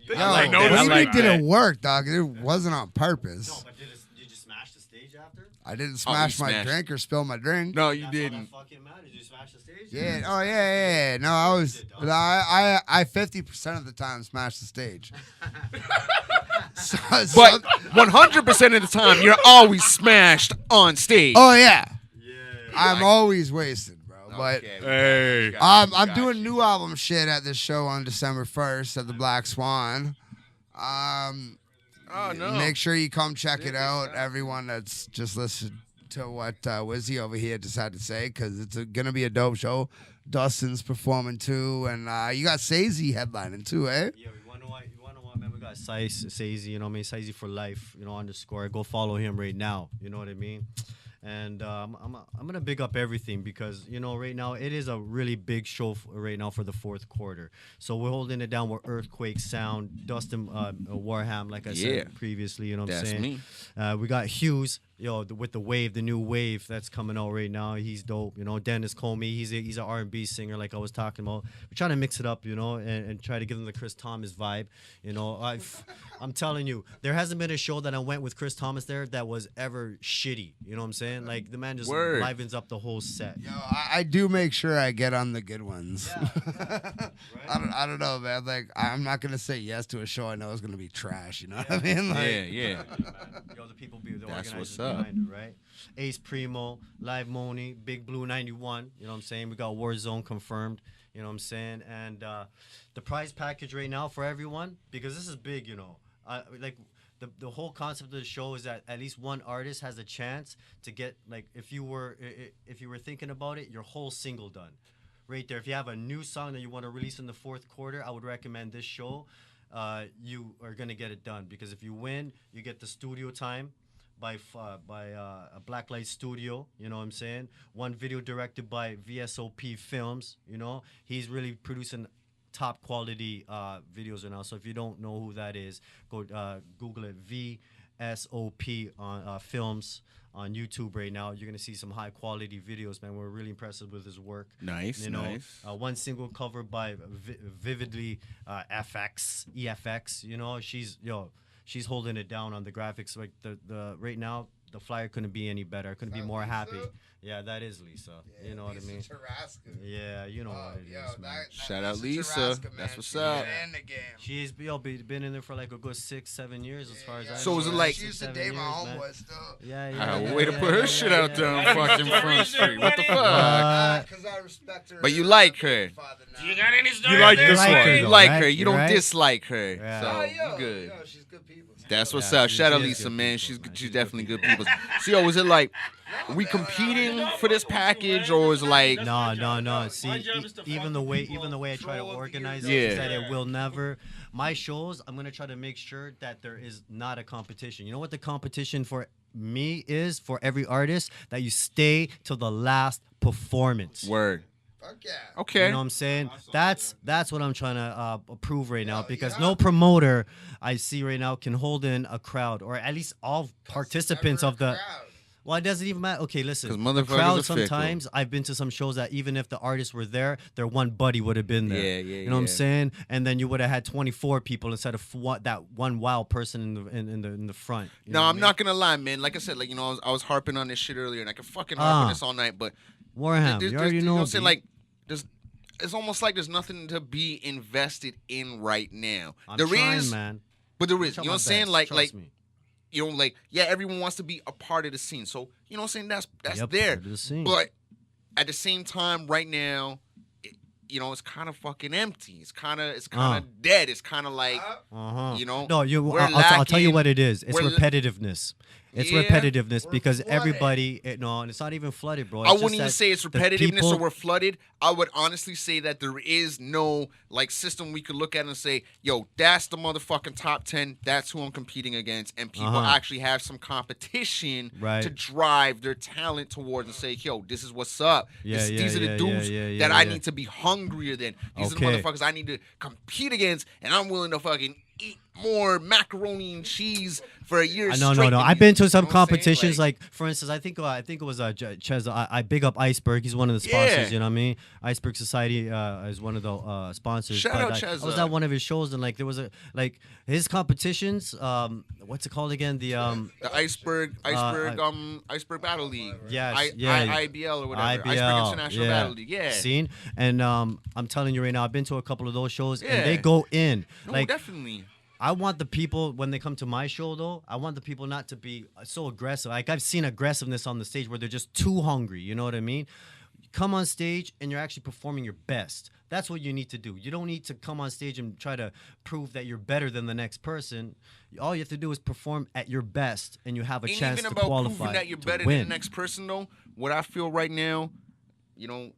I Yo, like what that. do I you mean like did that. it work, dog? It wasn't on purpose. No, but did you smash the stage after? I didn't smash my smashed. drink or spill my drink. No, you That's didn't. all that fucking matters. Did you smash the stage? Yeah. Oh yeah. No, I was. I 50% of the time smashed the stage. But 100% of the time, you're always smashed on stage. Oh yeah. Yeah. I'm always wasted, bro. But Hey. I'm doing new album shit at this show on December 1st at the Black Swan. Oh, no. Make sure you come check it out. Everyone that's just listened to what Wizzy over here decided to say, because it's gonna be a dope show. Dustin's performing too, and you got Sazy headlining too, eh? Yeah, you wanna know what, man? We got Sazy, you know what I mean? Sazy for life, _ Go follow him right now. You know what I mean? And I'm gonna big up everything because right now it is a really big show right now for the fourth quarter. So we're holding it down with Earthquake Sound, Dustin Wareham, like I said previously. You know what I'm That's saying? me. We got Hughes, with the wave, the new wave that's coming out right now. He's dope. Dennis Comey, he's an R&B singer, like I was talking about. We're trying to mix it up, and try to give them the Chris Thomas vibe. I'm telling you, there hasn't been a show that I went with Chris Thomas there that was ever shitty. You know what I'm saying? Like the man just livens up the whole set. Yo, I do make sure I get on the good ones. Right? I don't know, man. Like I'm not gonna say yes to a show I know is gonna be trash. You know what I mean? Like, Yeah. The people be the That's organizers what's up. behind it, right? Ace Primo, Live Maloney, Big Blue 91. You know what I'm saying? We got Warzone confirmed. You know what I'm saying? And the prize package right now for everyone, because this is big. The whole concept of the show is that at least one artist has a chance to get, like, if you were thinking about it, your whole single done right there. If you have a new song that you want to release in the fourth quarter, I would recommend this show. You are gonna get it done, because if you win, you get the studio time by a Blacklight Studio. You know what I'm saying? One video directed by VSOP Films. He's really producing top quality videos right now. So if you don't know who that is, go Google it. VSOP on films on YouTube right now. You're gonna see some high quality videos, man. We're really impressed with his work. Nice, nice. One single cover by Vividly EFX. You know, she's holding it down on the graphics. Like the right now, the flyer couldn't be any better. I couldn't be more happy. Yeah, that is Lisa. Yeah, you know Lisa what I mean? Tarasca. Yeah, you know what it is, man. Shout out Lisa. Tarasca, man. That's what's She's up. in the game. She's been in there for like a good 6-7 years as far as I know. So is it like- She used to date my homeboy still. Yeah. Way to put her shit out there on fucking Front Street. What the fuck? Because I respect her. But you like her. Do you got any stories? You like there? this like one. her, You though, like right? her. You don't Right? dislike her. Yeah. So yo, you good. yo, she's good people. That's what's Yeah, up. Shout out she is Lisa, good man. people, She's man. she's She's definitely good good people. So yo, was it like we competing for this package, or was it like No. See, My job is to even find the way people, I try to troll of the organize year. it is Yeah. that it will never. My shows, I'm gonna try to make sure that there is not a competition. You know what the competition for me is for every artist? That you stay till the last performance. word? Fuck yeah. Okay. You know what I'm saying? That's what I'm trying to prove right now, Yo, because yeah. no promoter I see right now can hold in a crowd, or at least all participants of the. Well, it doesn't even matter. Okay, listen. 'Cause The motherfuckers crowd are fickle. sometimes, I've been to some shows that even if the artists were there, their one buddy would have been there. Yeah, You know what I'm yeah. saying? And then you would have had 24 people instead of that one wild person in the front. You know No, what I I'm mean? not gonna lie, man. Like I said, like I was harping on this shit earlier, and I could fucking harp on this all night. But Wareham, you already you know. what I'm saying? B. Like, it's almost like there's nothing to be invested in right now. I'm There trying, is, man. but there I is. try You know my what I'm saying? best, Like, trust me. you know, like, yeah, everyone wants to be a part of the scene. So, you know what I'm saying? That's Yep, there. part of the scene. But at the same time, right now, it's kind of fucking empty. It's kind of dead. It's kind of like, you know. No, we're I'll tell you lacking- what it is. It's we're- repetitiveness. It's Yeah. repetitiveness We're because flooded. everybody, and it's not even flooded, bro. I It's wouldn't just even that say it's the repetitiveness people- or we're flooded. I would honestly say that there is no like system we could look at and say, yo, that's the motherfucking top 10. That's who I'm competing against. And people actually have some competition Right. to drive their talent towards and say, yo, this is what's up. Yeah, These are the yeah, dudes yeah, that I yeah. need to be hungrier than. These Okay. are the motherfuckers I need to compete against. And I'm willing to fucking eat more macaroni and cheese for a year No. straight. I've been to some You know what I'm saying? competitions, like for instance, I think it was Ches. I big up Iceberg. He's one of the sponsors. Yeah. You know what I mean? Iceberg Society is one of the sponsors. Shout But out I was Cheza. at one of his shows, and like there was his competitions. What's it called again? The The Iceberg Battle League. Yes, yeah. IBL or whatever. IBL, Iceberg International yeah. Battle League. Yeah. Seen, and I'm telling you right now, I've been to a couple of those shows, Yeah. and they go in. No, Like definitely. I want the people when they come to my show, though. I want the people not to be so aggressive. Like I've seen aggressiveness on the stage where they're just too hungry. You know what I mean? Come on stage and you're actually performing your best. That's what you need to do. You don't need to come on stage and try to prove that you're better than the next person. All you have to do is perform at your best, and you have a Ain't chance even to about qualify proving that you're to better win. than the next person, though. What I feel right now,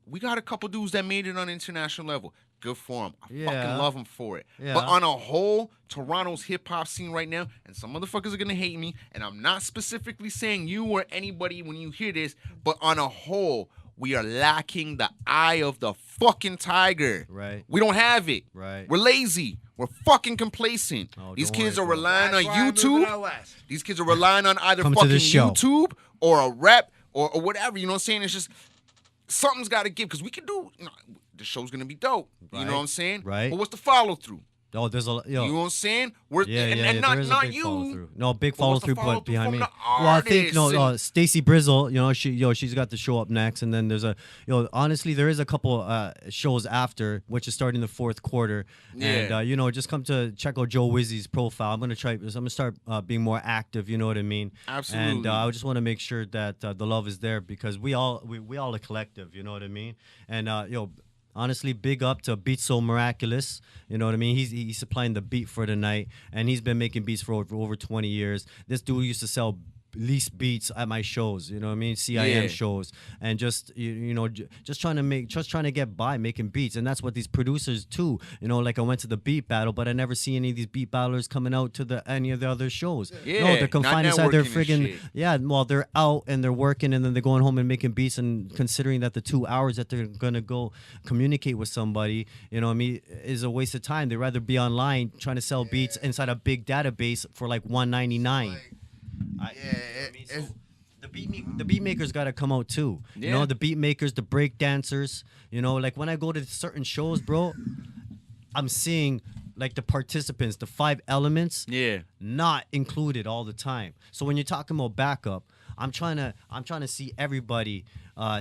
we got a couple dudes that made it on international level. Good for them. I Yeah. fucking love them for it. Yeah. But on a whole, Toronto's hip hop scene right now, and some motherfuckers are gonna hate me, and I'm not specifically saying you or anybody when you hear this, but on a whole, we are lacking the eye of the fucking tiger. Right. We don't have it. Right. We're lazy. We're fucking complacent. Oh, These don't kids worry, are bro. relying on YouTube. These kids are relying on either Come to fucking the show. YouTube or a rep or whatever. You know what I'm saying? It's just something's got to give because we can do. The show's gonna be dope. You Right. know what I'm saying? Right. But what's the follow through? Oh, there's a You know what I'm saying? We're and there is a not big you. follow through. No, big But follow what's the through, follow but through behind from me. the Well, I think artists Stacy Brizzle, she's got the show up next, and then there's honestly, there is a couple shows after, which is starting the fourth quarter, Yeah. and just come to check out Joe Wizzy's profile. I'm gonna start being more active. You know what I mean? Absolutely. And I just want to make sure that the love is there because we all a collective. You know what I mean? And honestly, big up to Beats So Miraculous. You know what I mean? He's supplying the beat for the night, and he's been making beats for over 20 years. This dude used to sell least beats at my shows. You know what I mean? CIM Yeah. shows, and just just trying to get by making beats, and that's what these producers too. You know, like I went to the beat battle, but I never see any of these beat battlers coming out to any of the other shows. Yeah, no, they're confined not inside their networking and friggin' shit. yeah. Well, they're out and they're working, and then they're going home and making beats, and considering that the 2 hours that they're gonna go communicate with somebody, you know what I mean, is a waste of time. They'd rather be online trying to sell beats inside a big database for like $1.99. The beat makers got to come out too. You know, the beat makers, the break dancers. You know, like when I go to certain shows, bro, I'm seeing like the participants, the 5 elements, not included all the time. So when you're talking about backup, I'm trying to see everybody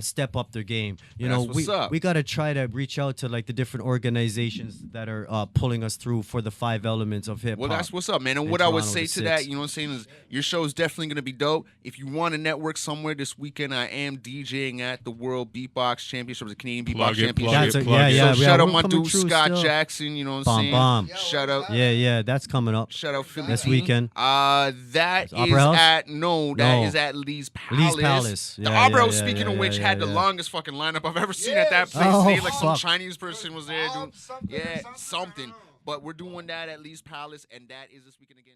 step up their game. You know, we got to try to reach out to like the different organizations that are pulling us through for the 5 elements of hip hop. Well, that's what's up, man. And what I would say to that, you know what I'm saying, is your show is definitely going to be dope. If you want to network somewhere this weekend, I am DJing at the World Beatbox Championship, the Canadian Beatbox Championship. Yeah. So shout out my dude Scott Jackson, you know what I'm saying? Bomb. Shout out. Yeah, that's coming up. Shout out Philly this team. weekend. That is Opera House? that is at Lee's Palace. Yeah, The Opera House, yeah, speaking of which, had the longest fucking lineup I've ever seen at that place. Oh, Like some fuck. Chinese person was there doing something. But we're doing that at Lee's Palace, and that is this weekend again.